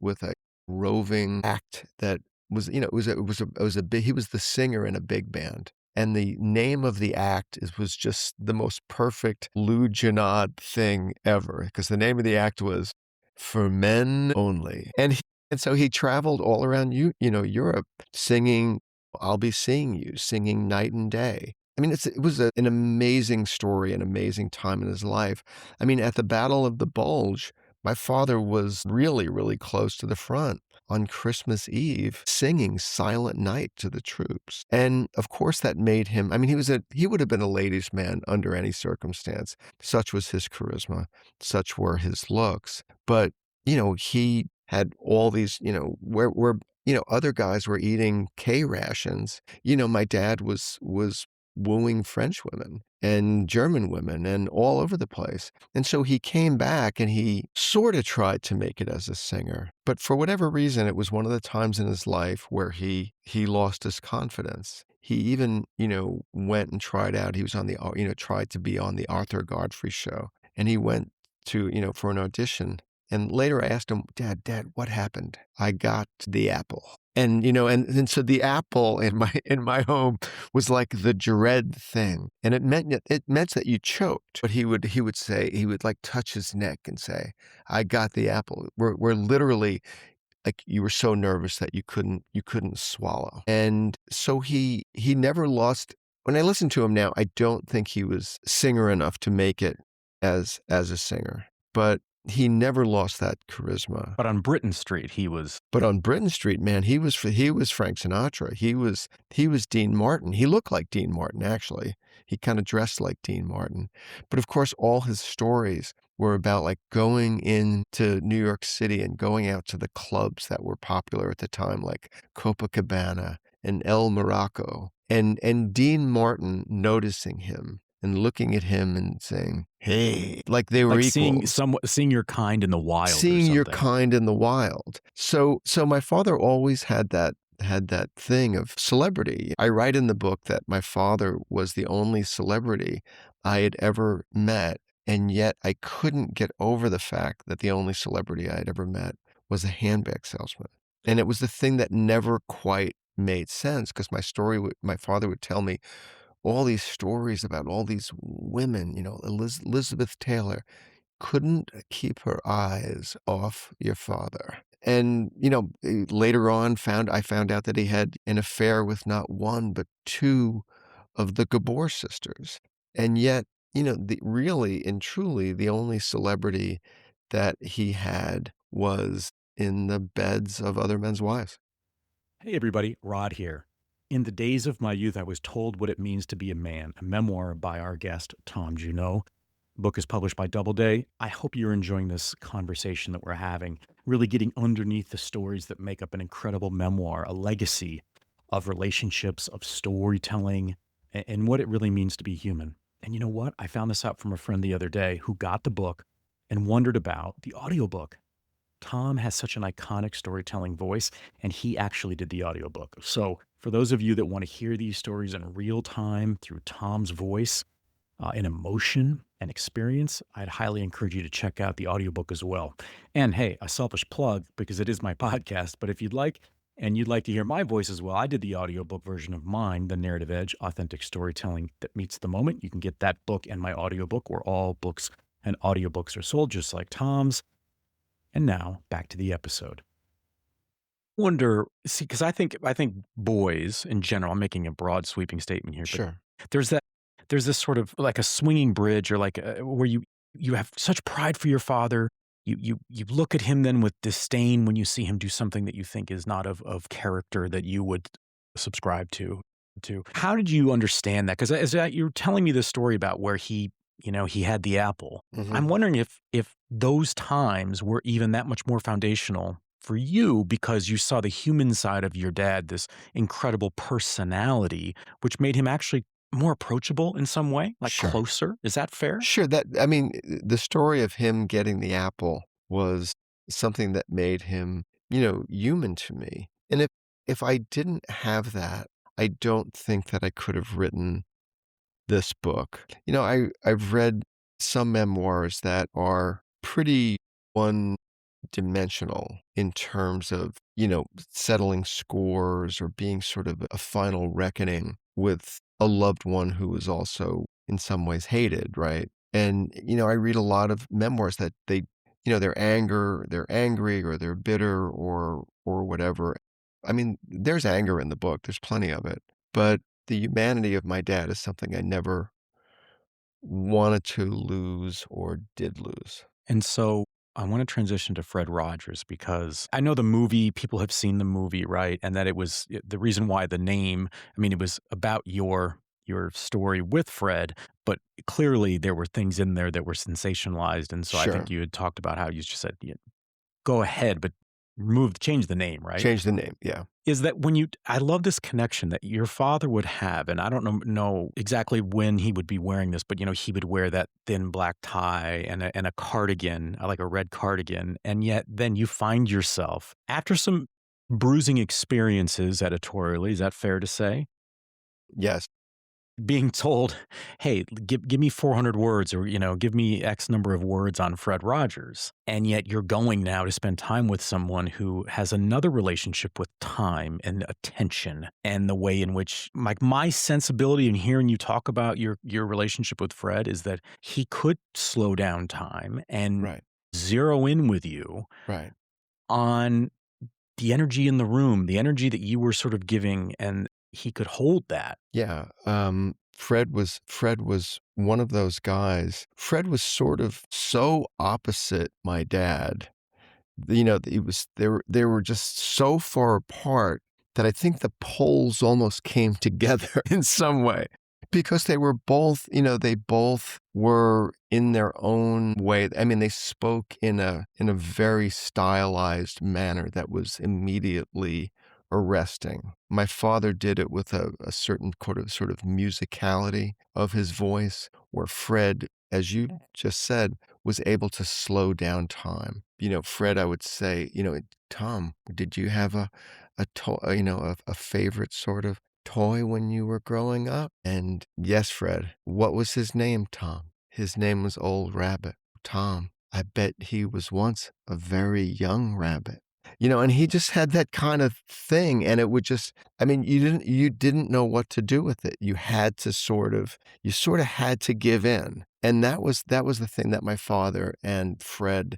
roving act that was, he was the singer in a big band. And the name of the act was just the most perfect Lou Genard thing ever, because the name of the act was For Men Only. And so he traveled all around Europe singing I'll be seeing you, singing night and day. I mean, it was an amazing story, an amazing time in his life. I mean, at the Battle of the Bulge, my father was really, really close to the front on Christmas Eve, singing Silent Night to the troops. And of course, that made him, I mean, he would have been a ladies' man under any circumstance. Such was his charisma, such were his looks. But, he had all these, where other guys were eating K rations. My dad was wooing French women and German women and all over the place. And so he came back and he sort of tried to make it as a singer. But for whatever reason, it was one of the times in his life where he lost his confidence. He even, went and tried out. He was on the, tried to be on the Arthur Godfrey show. And he went to, for an audition. And later I asked him, Dad, what happened? I got the apple. And, and so the apple in my home was like the dread thing. And it meant that you choked. But he would say, he would like touch his neck and say, I got the apple. We're literally like you were so nervous that you couldn't swallow. And so he never lost. When I listen to him now, I don't think he was singer enough to make it as a singer. But he never lost that charisma. But on Britain Street, he was. But on Britain Street, man, he was Frank Sinatra. He was Dean Martin. He looked like Dean Martin, actually. He kind of dressed like Dean Martin. But of course, all his stories were about like going into New York City and going out to the clubs that were popular at the time, like Copacabana and El Morocco, and Dean Martin noticing him and looking at him and saying, hey, like they were like equals. seeing your kind in the wild. Seeing your kind in the wild. So my father always had that thing of celebrity. I write in the book that my father was the only celebrity I had ever met, and yet I couldn't get over the fact that the only celebrity I had ever met was a handbag salesman. And it was the thing that never quite made sense, because my father would tell me all these stories about all these women, Elizabeth Taylor couldn't keep her eyes off your father. And, later on I found out that he had an affair with not one, but two of the Gabor sisters. And yet, really and truly, the only celebrity that he had was in the beds of other men's wives. Hey, everybody, Rod here. In the days of my youth, I was told what it means to be a man, a memoir by our guest, Tom Junod. The book is published by Doubleday. I hope you're enjoying this conversation that we're having, really getting underneath the stories that make up an incredible memoir, a legacy of relationships, of storytelling, and what it really means to be human. And you know what? I found this out from a friend the other day who got the book and wondered about the audiobook. Tom has such an iconic storytelling voice, and he actually did the audiobook. So for those of you that want to hear these stories in real time through Tom's voice, in emotion and experience, I'd highly encourage you to check out the audiobook as well. And hey, a selfish plug because it is my podcast, but if you'd like, and you'd like to hear my voice as well, I did the audiobook version of mine, The Narrative Edge, Authentic Storytelling That Meets the Moment. You can get that book and my audiobook where all books and audiobooks are sold, just like Tom's. And now back to the episode. See, because I think boys in general, I'm making a broad sweeping statement here, but Sure. there's this sort of like a swinging bridge, or like where you have such pride for your father. You look at him then with disdain when you see him do something that you think is not of character that you would subscribe to. How did you understand that? Because as you're telling me this story about where he had the apple, Mhm. I'm wondering if those times were even that much more foundational for you because you saw the human side of your dad, this incredible personality, which made him actually more approachable in some way, like Sure. closer. Is that fair? Sure. The story of him getting the apple was something that made him, human to me. And if I didn't have that, I don't think that I could have written this book. I've read some memoirs that are pretty one-dimensional in terms of, settling scores or being sort of a final reckoning with a loved one who was also in some ways hated, right? And, I read a lot of memoirs that they're angry or they're bitter or whatever. I mean, there's anger in the book, there's plenty of it, but the humanity of my dad is something I never wanted to lose or did lose. And so I want to transition to Fred Rogers because I know the movie, people have seen the movie, right? And that it was the reason why the name, I mean, it was about your story with Fred, but clearly there were things in there that were sensationalized. And so I think Sure. you had talked about how you just said, yeah, go ahead, but change the name, right? Change the name, yeah. Is that when I love this connection that your father would have, and I don't know exactly when he would be wearing this, but, he would wear that thin black tie and a cardigan, like a red cardigan, and yet then you find yourself, after some bruising experiences editorially, is that fair to say? Yes. Being told, "Hey, give me 400 words or, give me X number of words on Fred Rogers." And yet you're going now to spend time with someone who has another relationship with time and attention and the way in which my sensibility in hearing you talk about your relationship with Fred is that he could slow down time and Right, zero in with you right. on the energy in the room, the energy that you were sort of giving, and he could hold that. Yeah, Fred was one of those guys. Fred was sort of so opposite my dad. It was they were just so far apart that I think the poles almost came together in some way because they were both, they both were in their own way. I mean, they spoke in a very stylized manner that was immediately arresting. My father did it with a certain sort of musicality of his voice, where Fred, as you just said, was able to slow down time. Fred, I would say, Tom, did you have a toy, a favorite sort of toy when you were growing up? And yes, Fred, what was his name, Tom? His name was Old Rabbit. Tom, I bet he was once a very young rabbit. And he just had that kind of thing, and it would just, I mean, you didn't know what to do with it. You sort of had to give in. And that was the thing that my father and Fred,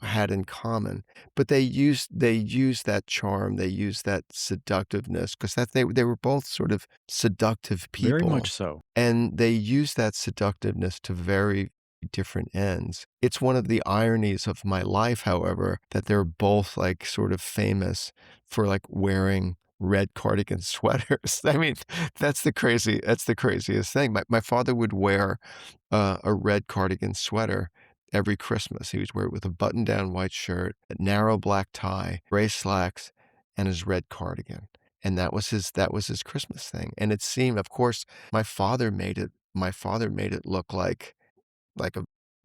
had in common. But they used that charm, they used that seductiveness, because they were both sort of seductive Very people. much so. And they used that seductiveness to very different ends. It's one of the ironies of my life, however, that they're both like sort of famous for like wearing red cardigan sweaters. I mean, that's the craziest thing. My father would wear a red cardigan sweater every Christmas. He would wear it with a button-down white shirt, a narrow black tie, gray slacks, and his red cardigan. And that was his Christmas thing. And it seemed, of course, my father made it look like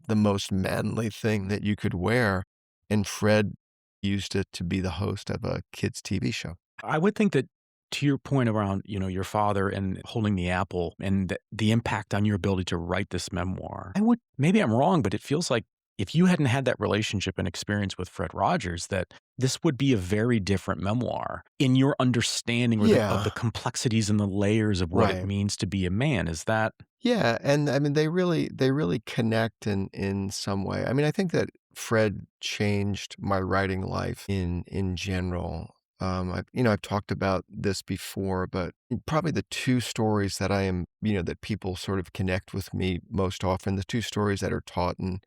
the most manly thing that you could wear, and Fred used it to be the host of a kids' TV show. I would think that to your point around, your father and holding the apple and the impact on your ability to write this memoir, maybe I'm wrong, but it feels like if you hadn't had that relationship and experience with Fred Rogers, that this would be a very different memoir in your understanding of the Yeah, complexities and the layers of what it right. means to be a man. Is that Yeah, and I mean, they really connect in some way. I mean, I think that Fred changed my writing life in general. I've talked about this before, but probably the two stories that people sort of connect with me most often, the two stories that are taught in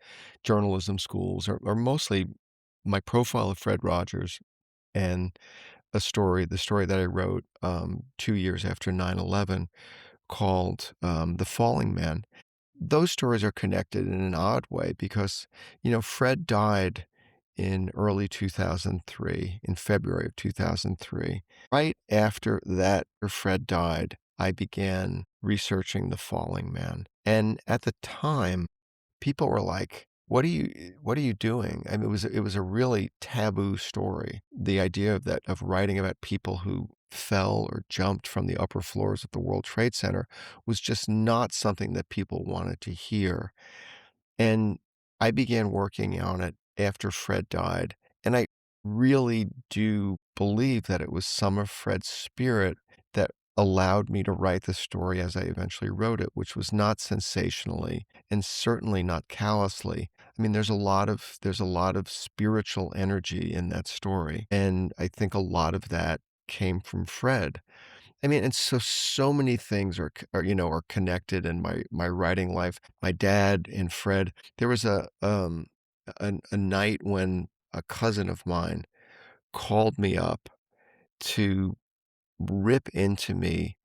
journalism schools are mostly my profile of Fred Rogers and the story that I wrote 2 years after 9/11, called The Falling Man. Those stories are connected in an odd way because, Fred died in early 2003, in February of 2003. Right after that, Fred died, I began researching The Falling Man. And at the time, people were like, "What are you doing?" I mean, it was a really taboo story. The idea of writing about people who fell or jumped from the upper floors of the World Trade Center was just not something that people wanted to hear. And I began working on it after Fred died, and I really do believe that it was some of Fred's spirit that allowed me to write the story as I eventually wrote it, which was not sensationally and certainly not callously. I mean, there's a lot of spiritual energy in that story, and I think a lot of that came from Fred. I mean, and so many things are connected in my writing life. My dad and Fred. There was a night when a cousin of mine called me up to rip into me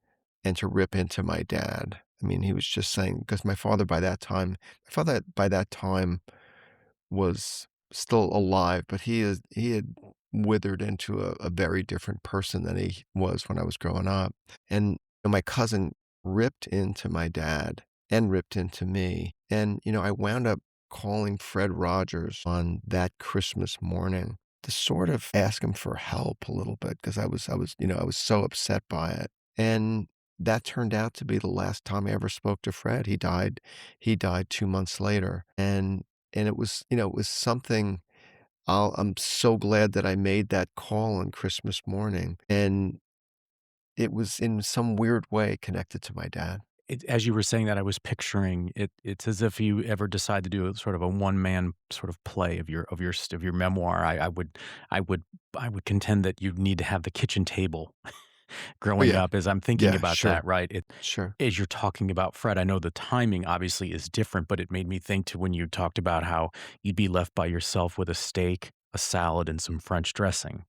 and to rip into my dad. I mean, he was just saying, because my father by that time was still alive, but he had withered into a very different person than he was when I was growing up. And my cousin ripped into my dad and ripped into me. And, I wound up calling Fred Rogers on that Christmas morning to sort of ask him for help a little bit because I was so upset by it. And that turned out to be the last time I ever spoke to Fred. He died 2 months later. And it was something. I'm so glad that I made that call on Christmas morning, and it was in some weird way connected to my dad. As you were saying that, I was picturing it. It's as if you ever decide to do a sort of a one man sort of play of your memoir. I would contend that you need to have the kitchen table Oh, growing yeah. up. As I'm thinking Yeah, about sure, that, right? sure. As you're talking about Fred, I know the timing obviously is different, but it made me think to when you talked about how you'd be left by yourself with a steak, a salad, and some French dressing.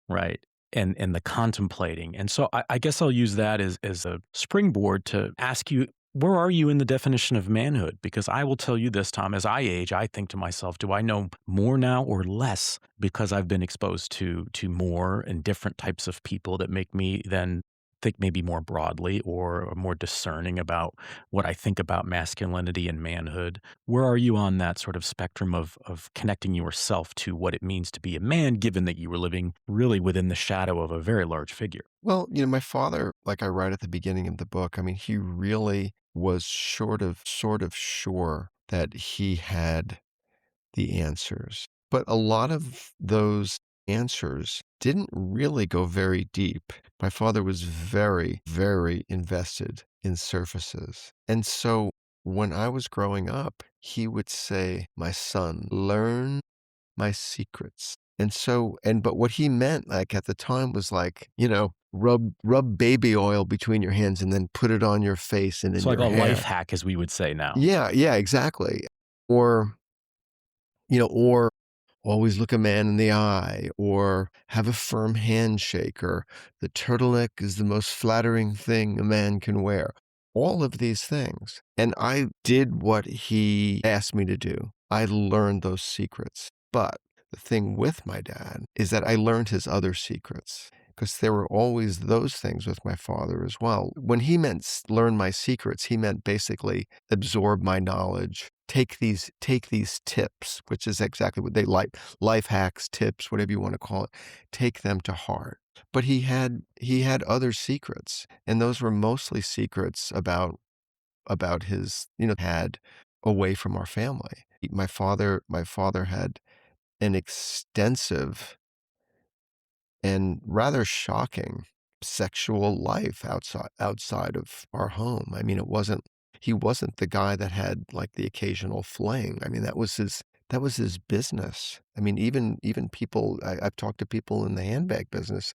Right. And the contemplating. And so I guess I'll use that as a springboard to ask you, where are you in the definition of manhood? Because I will tell you this, Tom, as I age, I think to myself, do I know more now or less because I've been exposed to more and different types of people that make me then think maybe more broadly or more discerning about what I think about masculinity and manhood. Where are you on that sort of spectrum of connecting yourself to what it means to be a man, given that you were living really within the shadow of a very large figure? Well, my father, like I write at the beginning of the book, I mean, he really was sort of sure that he had the answers. But a lot of those answers didn't really go very deep. My father was very, very invested in surfaces. And so when I was growing up, he would say, "My son, learn my secrets." But what he meant, like at the time, was like, rub baby oil between your hands and then put it on your face and in So like your a life hair. hack, as we would say now. Yeah, yeah, exactly. Or, or always look a man in the eye, or have a firm handshake, or the turtleneck is the most flattering thing a man can wear. All of these things. And I did what he asked me to do. I learned those secrets. But the thing with my dad is that I learned his other secrets because there were always those things with my father as well. When he meant learn my secrets, he meant basically absorb my knowledge. Take these tips, which is exactly what they like, life hacks, tips, whatever you want to call it. Take them to heart. But he had other secrets, and those were mostly secrets about his, had away from our family. My father had an extensive and rather shocking sexual life outside of our home. I mean, he wasn't the guy that had like the occasional fling. I mean, that was his business. I mean, even people I've talked to people in the handbag business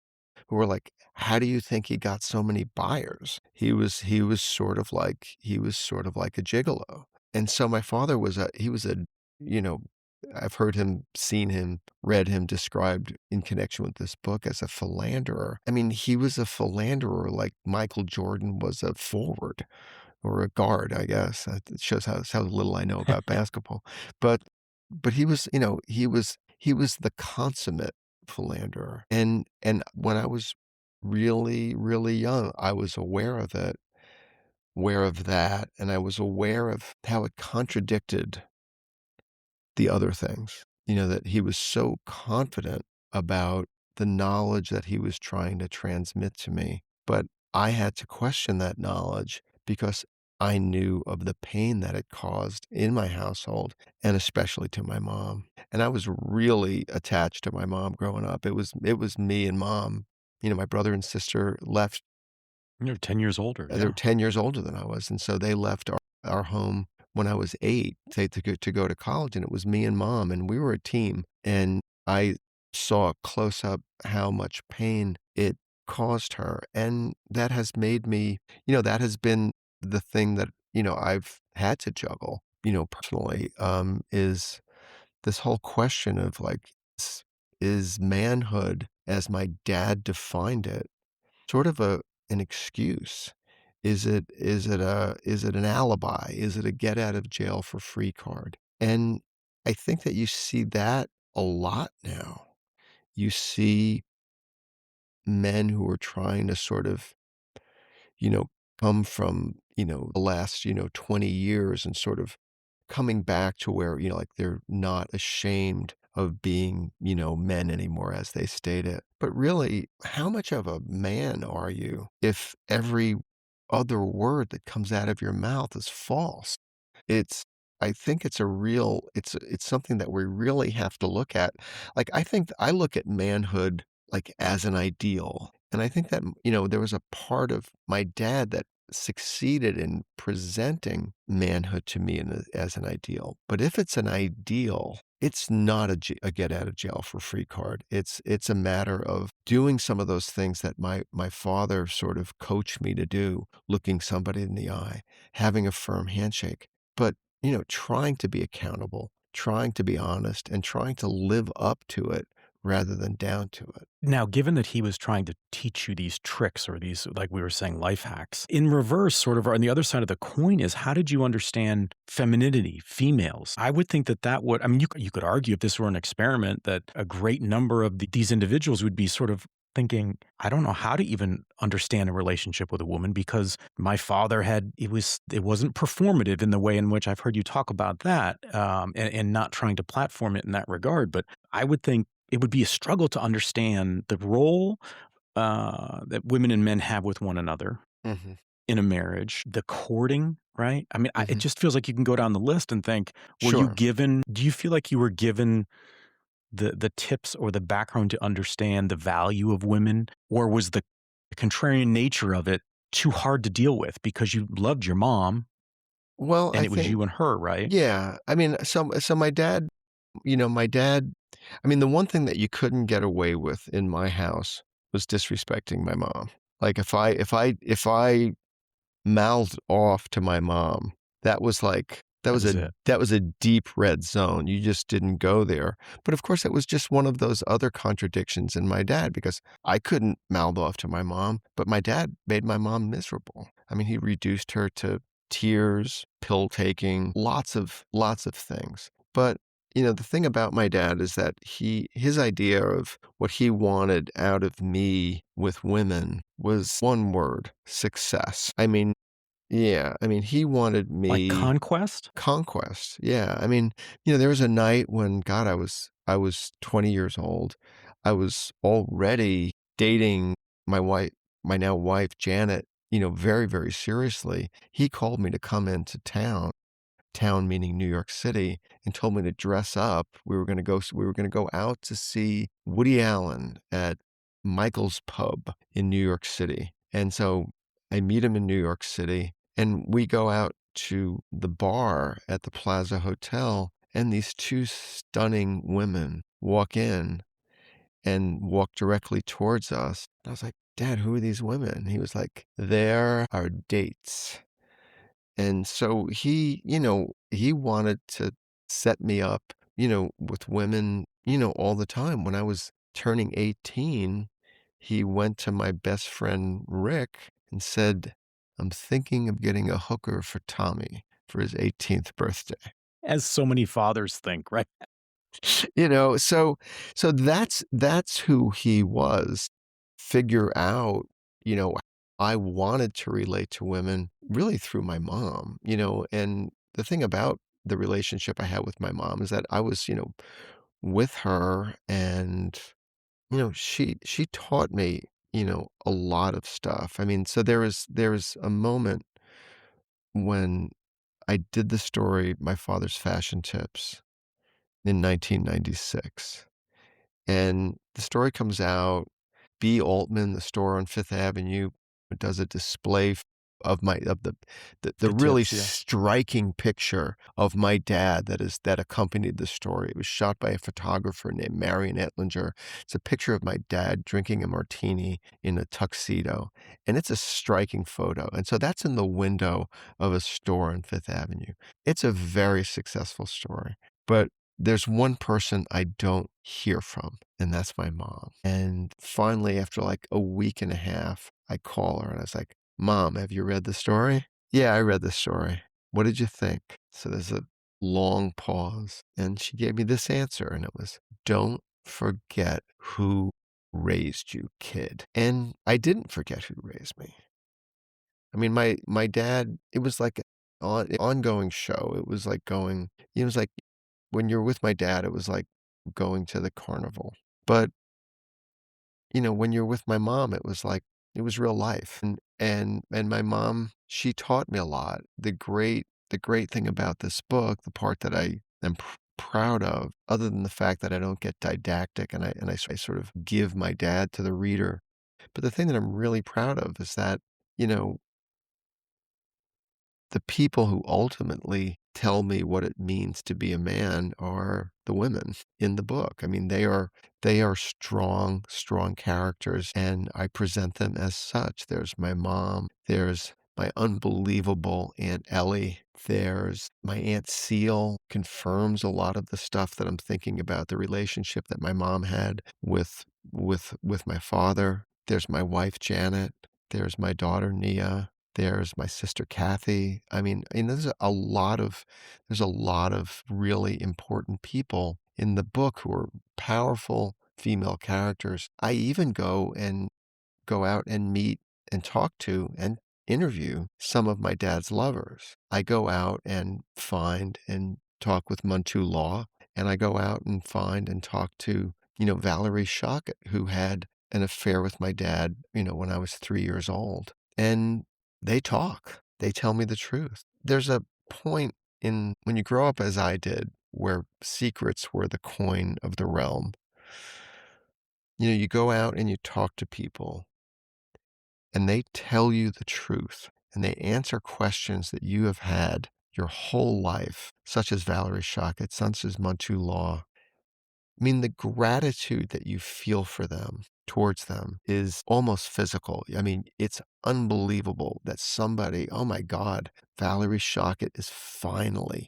who were like, "How do you think he got so many buyers?" He was sort of like a gigolo. And so my father was a you know I've heard him, seen him, read him described in connection with this book as a philanderer. I mean, he was a philanderer like Michael Jordan was a forward or a guard, I guess. It shows how little I know about basketball. But he was the consummate philanderer. And when I was really, really young, I was aware of that, and I was aware of how it contradicted the other things. That he was so confident about the knowledge that he was trying to transmit to me. But I had to question that knowledge because I knew of the pain that it caused in my household and especially to my mom. And I was really attached to my mom growing up. It was me and mom. My brother and sister left. You're 10 years older. They were Yeah. 10 years older than I was, and so they left our home when I was 8 to go to college, and it was me and mom, and we were a team, and I saw close up how much pain it caused her. And that has made me, that has been the thing that, I've had to juggle, personally, is this whole question of like, is manhood as my dad defined it sort of an excuse? Is it an alibi? Is it a get out of jail for free card? And I think that you see that a lot now. You see men who are trying to sort of, you know, come from, the last, 20 years and sort of coming back to where, like they're not ashamed of being, men anymore, as they state it. But really, how much of a man are you if every other word that comes out of your mouth is false? It's I think it's a real it's something that we really have to look at. Like, I think I look at manhood, like, as an ideal, and I think that, there was a part of my dad that succeeded in presenting manhood to me as an ideal. But if it's an ideal, it's not a get out of jail for free card. It's a matter of doing some of those things that my father sort of coached me to do, looking somebody in the eye, having a firm handshake. But, trying to be accountable, trying to be honest, and trying to live up to it rather than down to it. Now, given that he was trying to teach you these tricks or these, like we were saying, life hacks, in reverse, sort of on the other side of the coin is how did you understand femininity, females? I would think that would, I mean, you could argue if this were an experiment that a great number of these individuals would be sort of thinking, I don't know how to even understand a relationship with a woman because my father it wasn't performative in the way in which I've heard you talk about that, and not trying to platform it in that regard. But I would think it would be a struggle to understand the role that women and men have with one another Mhm, in a marriage, the courting, right? I mean, it mhm. just feels like you can go down the list and think, Sure. do you feel like you were given the tips or the background to understand the value of women? Or was the contrarian nature of it too hard to deal with because you loved your mom Well, and I it was think you and her, right? yeah, I mean, so my dad I mean, the one thing that you couldn't get away with in my house was disrespecting my mom. Like, if I mouthed off to my mom, that was like That was it. that was a deep red zone. You just didn't go there. But of course, it was just one of those other contradictions in my dad because I couldn't mouth off to my mom, but my dad made my mom miserable. I mean, he reduced her to tears, pill taking, lots of things. But the thing about my dad is that his idea of what he wanted out of me with women was one word, success. I mean, yeah, I mean, he wanted Like me conquest? conquest. Yeah, I mean, there was a night when, God, I was 20 years old. I was already dating my now wife, Janet, very, very seriously. He called me to come into town meaning New York City, and told me to dress up. We were gonna go out to see Woody Allen at Michael's Pub in New York City. And so I meet him in New York City, and we go out to the bar at the Plaza Hotel, and these two stunning women walk in and walk directly towards us. I was like, "Dad, who are these women?" He was like, "They're our dates." And so he wanted to set me up, with women, all the time. When I was turning 18, he went to my best friend Rick and said, "I'm thinking of getting a hooker for Tommy for his 18th birthday." As so many fathers think, right? So that's who he was. Figure out, you know, I wanted to relate to women really through my mom, and the thing about the relationship I had with my mom is that I was, with her, and she taught me, a lot of stuff. I mean, so there was a moment when I did the story My Father's Fashion Tips in 1996. And the story comes out. B. Altman, the store on Fifth Avenue, does a display the The really tips, yeah. striking picture of my dad that accompanied the story. It was shot by a photographer named Marion Ettlinger. It's a picture of my dad drinking a martini in a tuxedo, and it's a striking photo. And so that's in the window of a store on Fifth Avenue. It's a very successful story, but there's one person I don't hear from, and that's my mom. And finally, after like a week and a half, I call her and I was like, Mom, have you read the story? Yeah, I read the story. What did you think? So there's a long pause, and she gave me this answer, and it was, don't forget who raised you, kid. And I didn't forget who raised me. I mean, my dad, it was like an ongoing show. It was like going, it was like when you're with my dad, it was like going to the carnival. But, when you're with my mom, it was like it was real life. And my mom, she taught me a lot. The great thing about this book, the part that I am proud of, other than the fact that I don't get didactic and I sort of give my dad to the reader. But the thing that I'm really proud of is that, you know, the people who ultimately tell me what it means to be a man are the women in the book. I mean, they are strong, strong characters, and I present them as such. There's my mom, there's my unbelievable Aunt Ellie, there's my Aunt Seal, confirms a lot of the stuff that I'm thinking about, the relationship that my mom had with my father. There's my wife Janet, there's my daughter Nia, there's my sister Kathy. I mean, there's a lot of really important people in the book who are powerful female characters. I even go out and meet and talk to and interview some of my dad's lovers. I go out and find and talk with Muntu Law, and I go out and find and talk to, Valerie Shockett, who had an affair with my dad, when I was 3 years old. And they talk. They tell me the truth. There's a point in when you grow up as I did, where secrets were the coin of the realm. You go out and you talk to people and they tell you the truth and they answer questions that you have had your whole life, such as Valerie Shockett, such as Muntu Law. I mean, the gratitude that you feel for them, towards them, is almost physical. I mean, it's unbelievable that somebody, oh my God, Valerie Shockett is finally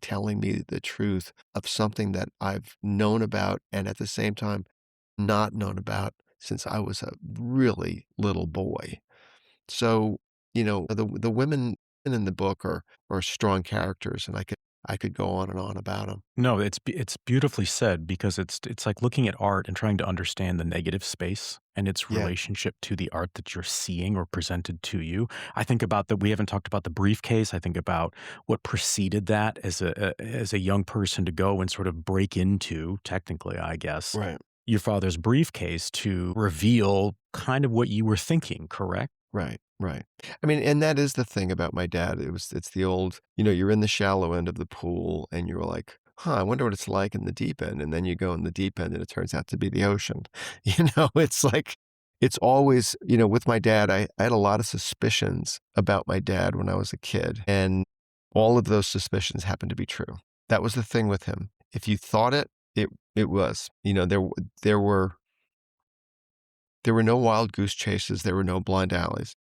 telling me the truth of something that I've known about and at the same time not known about since I was a really little boy. So, the women in the book are strong characters, and I could go on and on about them. No, it's beautifully said because it's like looking at art and trying to understand the negative space and its Yeah, relationship to the art that you're seeing or presented to you. I think about we haven't talked about the briefcase. I think about what preceded that as a young person to go and sort of break into, technically, I guess, right. your father's briefcase to reveal kind of what you were thinking, correct? Right, right. I mean, and that is the thing about my dad. It's the old, you're in the shallow end of the pool and you're like, I wonder what it's like in the deep end. And then you go in the deep end and it turns out to be the ocean. It's like, it's always, with my dad, I had a lot of suspicions about my dad when I was a kid. And all of those suspicions happened to be true. That was the thing with him. If you thought it was, there were, there were no wild goose chases. There were no blind alleys.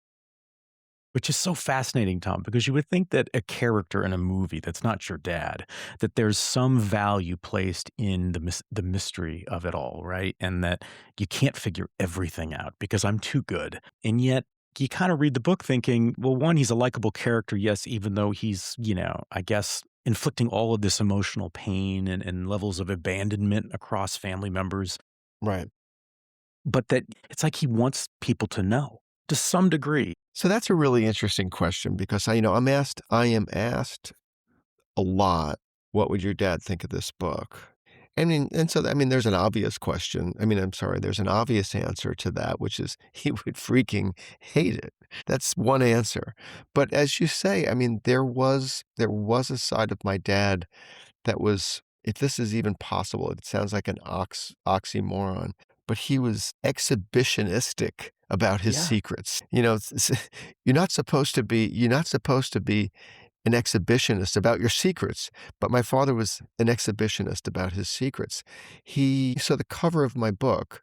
Which is so fascinating, Tom, because you would think that a character in a movie that's not your dad, that there's some value placed in the mystery of it all, right? And that you can't figure everything out because I'm too good. And yet you kind of read the book thinking, well, one, he's a likable character, yes, even though he's, I guess inflicting all of this emotional pain and levels of abandonment across family members, Right. but that it's like he wants people to know to some degree. So that's a really interesting question because I am asked a lot, what would your dad think of this book? There's an obvious question. I'm sorry, there's an obvious answer to that, which is he would freaking hate it. That's one answer. But as you say, there was a side of my dad that was, if this is even possible, it sounds like an oxymoron, but he was exhibitionistic about his Yeah. secrets. You're not supposed to be an exhibitionist about your secrets, but my father was an exhibitionist about his secrets. So the cover of my book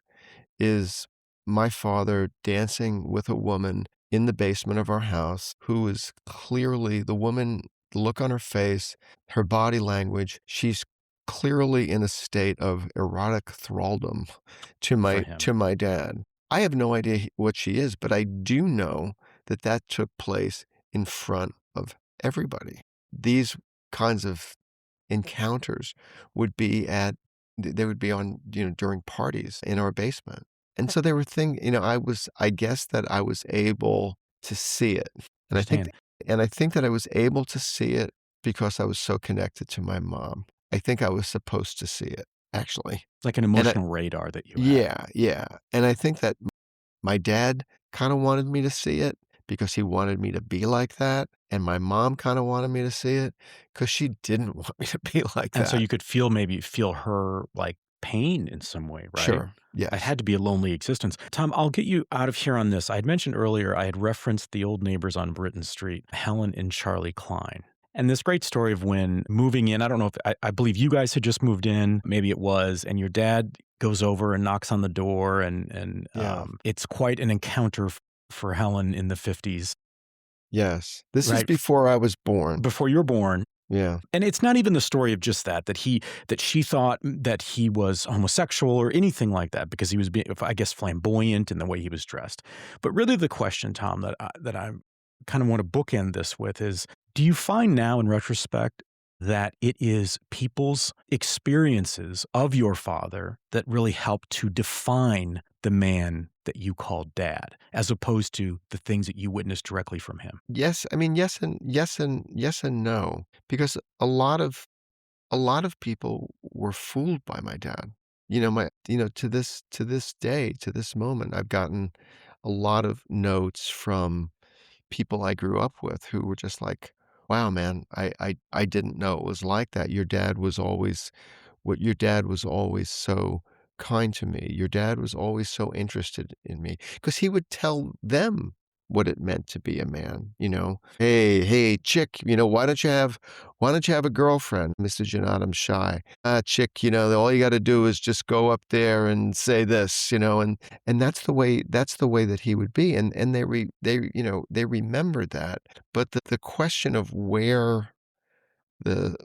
is my father dancing with a woman in the basement of our house who is clearly the woman, the look on her face, her body language. She's clearly in a state of erotic thraldom to For my him. to my dad. I have no idea what she is, but I do know that that took place in front of everybody. These kinds of encounters would be they would be on, during parties in our basement. And so there were things, I guess that I was able to see it. And I think, Understand. and I think that I was able to see it because I was so connected to my mom. I think I was supposed to see it, actually. It's like an And I, emotional radar that you have. yeah, yeah. And I think that my dad kind of wanted me to see it because he wanted me to be like that. And my mom kind of wanted me to see it because she didn't want me to be like And so that. you could maybe feel her like pain in some way, right? Sure. It Yes. had to be a lonely existence. Tom, I'll get you out of here on this. I had mentioned earlier, I had referenced the old neighbors on Britain Street, Helen and Charlie Klein. And this great story of when moving in, I don't know if I believe you guys had just moved in, maybe it was, and your dad goes over and knocks on the door, and Yeah. it's quite an encounter for Helen in the 50s, Yes. This is right? before I was born. Before you were born. Yeah. And it's not even the story of just that she thought that he was homosexual or anything like that because he was being, I guess, flamboyant in the way he was dressed. But really the question, Tom, that I kind of want to bookend this with is, do you find now in retrospect that it is people's experiences of your father that really help to define the man that you call dad, as opposed to the things that you witnessed directly from him? Yes. I mean, yes and no, because a lot of people were fooled by my dad. To this day, to this moment, I've gotten a lot of notes from people I grew up with who were just like, "Wow, man, I didn't know it was like that. Your dad was always so kind to me. Your dad was always so interested in me because he would tell them what it meant to be a man, Hey, chick, why don't you have a girlfriend? Mr. Junod, I'm shy. Chick, all you got to do is just go up there and say this, and that's the way that he would be. And they remember that. But the question of where the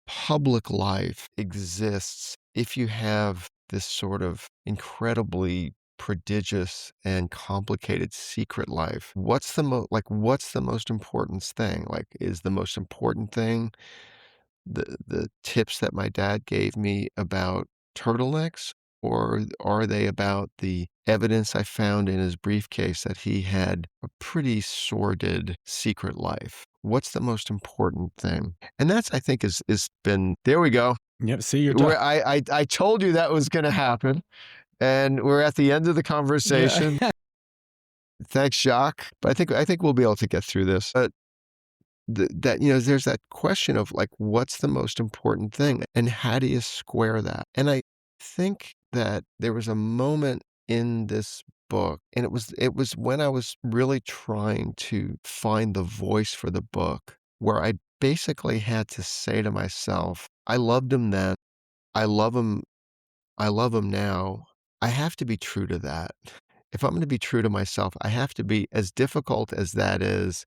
public life exists if you have this sort of incredibly prodigious and complicated secret life. What's the most important thing? Like, is the most important thing the tips that my dad gave me about turtlenecks, or are they about the evidence I found in his briefcase that he had a pretty sordid secret life? What's the most important thing? And that's, I think, is been there. We go. Yep. See, you're Where done. I told you that was going to happen, and we're at the end of the conversation. Yeah. Thanks, Jacques. But I think we'll be able to get through this. But there's that question of like, what's the most important thing, and how do you square that? And I think that there was a moment in this book, and it was when I was really trying to find the voice for the book, where I basically had to say to myself, I loved him then, I love him now. I have to be true to that. If I'm going to be true to myself, I have to be, as difficult as that is,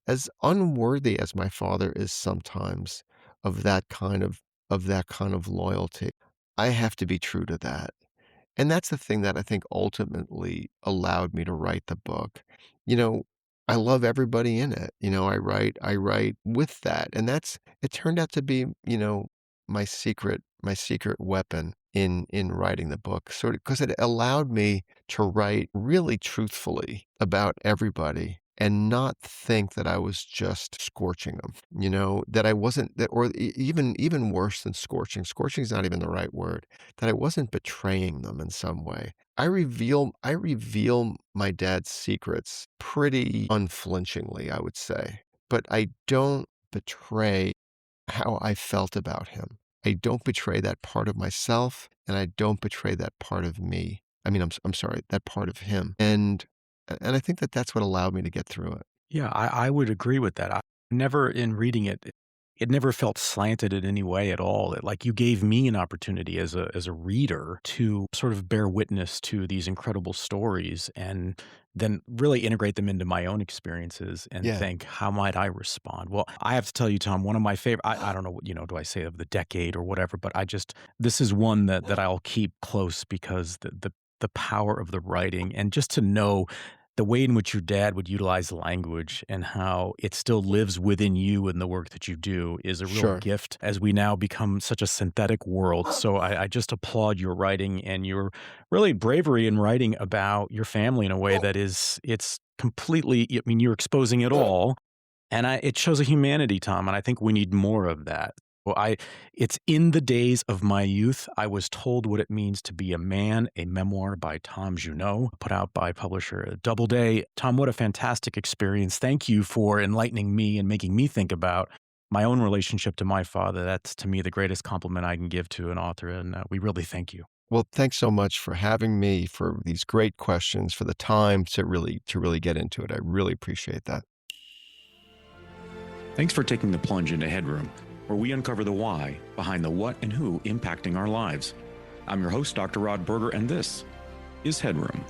as unworthy as my father is sometimes of that kind of loyalty. I have to be true to that. And that's the thing that I think ultimately allowed me to write the book. You know, I love everybody in it. I write with that. And it turned out to be, my secret weapon in writing the book. Sort of because it allowed me to write really truthfully about everybody and not think that I was just scorching them, that I wasn't that, or even worse than scorching. Scorching is not even the right word, that I wasn't betraying them in some way. I reveal my dad's secrets pretty unflinchingly, I would say, but I don't betray how I felt about him. I don't betray that part of myself, and I don't betray that part of me. I mean, I'm sorry, that part of him. And I think that that's what allowed me to get through it. Yeah, I would agree with that. I never in reading it, it never felt slanted in any way at all. Like you gave me an opportunity as a reader to sort of bear witness to these incredible stories and then really integrate them into my own experiences and Yeah, think, how might I respond? Well, I have to tell you, Tom, one of my favorite, I don't know what, do I say of the decade or whatever, but this is one that I'll keep close because the power of the writing and just to know the way in which your dad would utilize language and how it still lives within you and the work that you do is a real sure. gift as we now become such a synthetic world. So I just applaud your writing and your really bravery in writing about your family in a way that it's completely, I mean, you're exposing it all and it shows a humanity, Tom, and I think we need more of that. Well, it's in the days of my youth, I was told what it means to be a man, a memoir by Tom Junod, put out by publisher Doubleday. Tom, what a fantastic experience. Thank you for enlightening me and making me think about my own relationship to my father. That's to me the greatest compliment I can give to an author, and we really thank you. Well, thanks so much for having me, for these great questions, for the time to really get into it. I really appreciate that. Thanks for taking the plunge into Headroom, where we uncover the why behind the what and who impacting our lives. I'm your host, Dr. Rod Berger, and this is Headroom.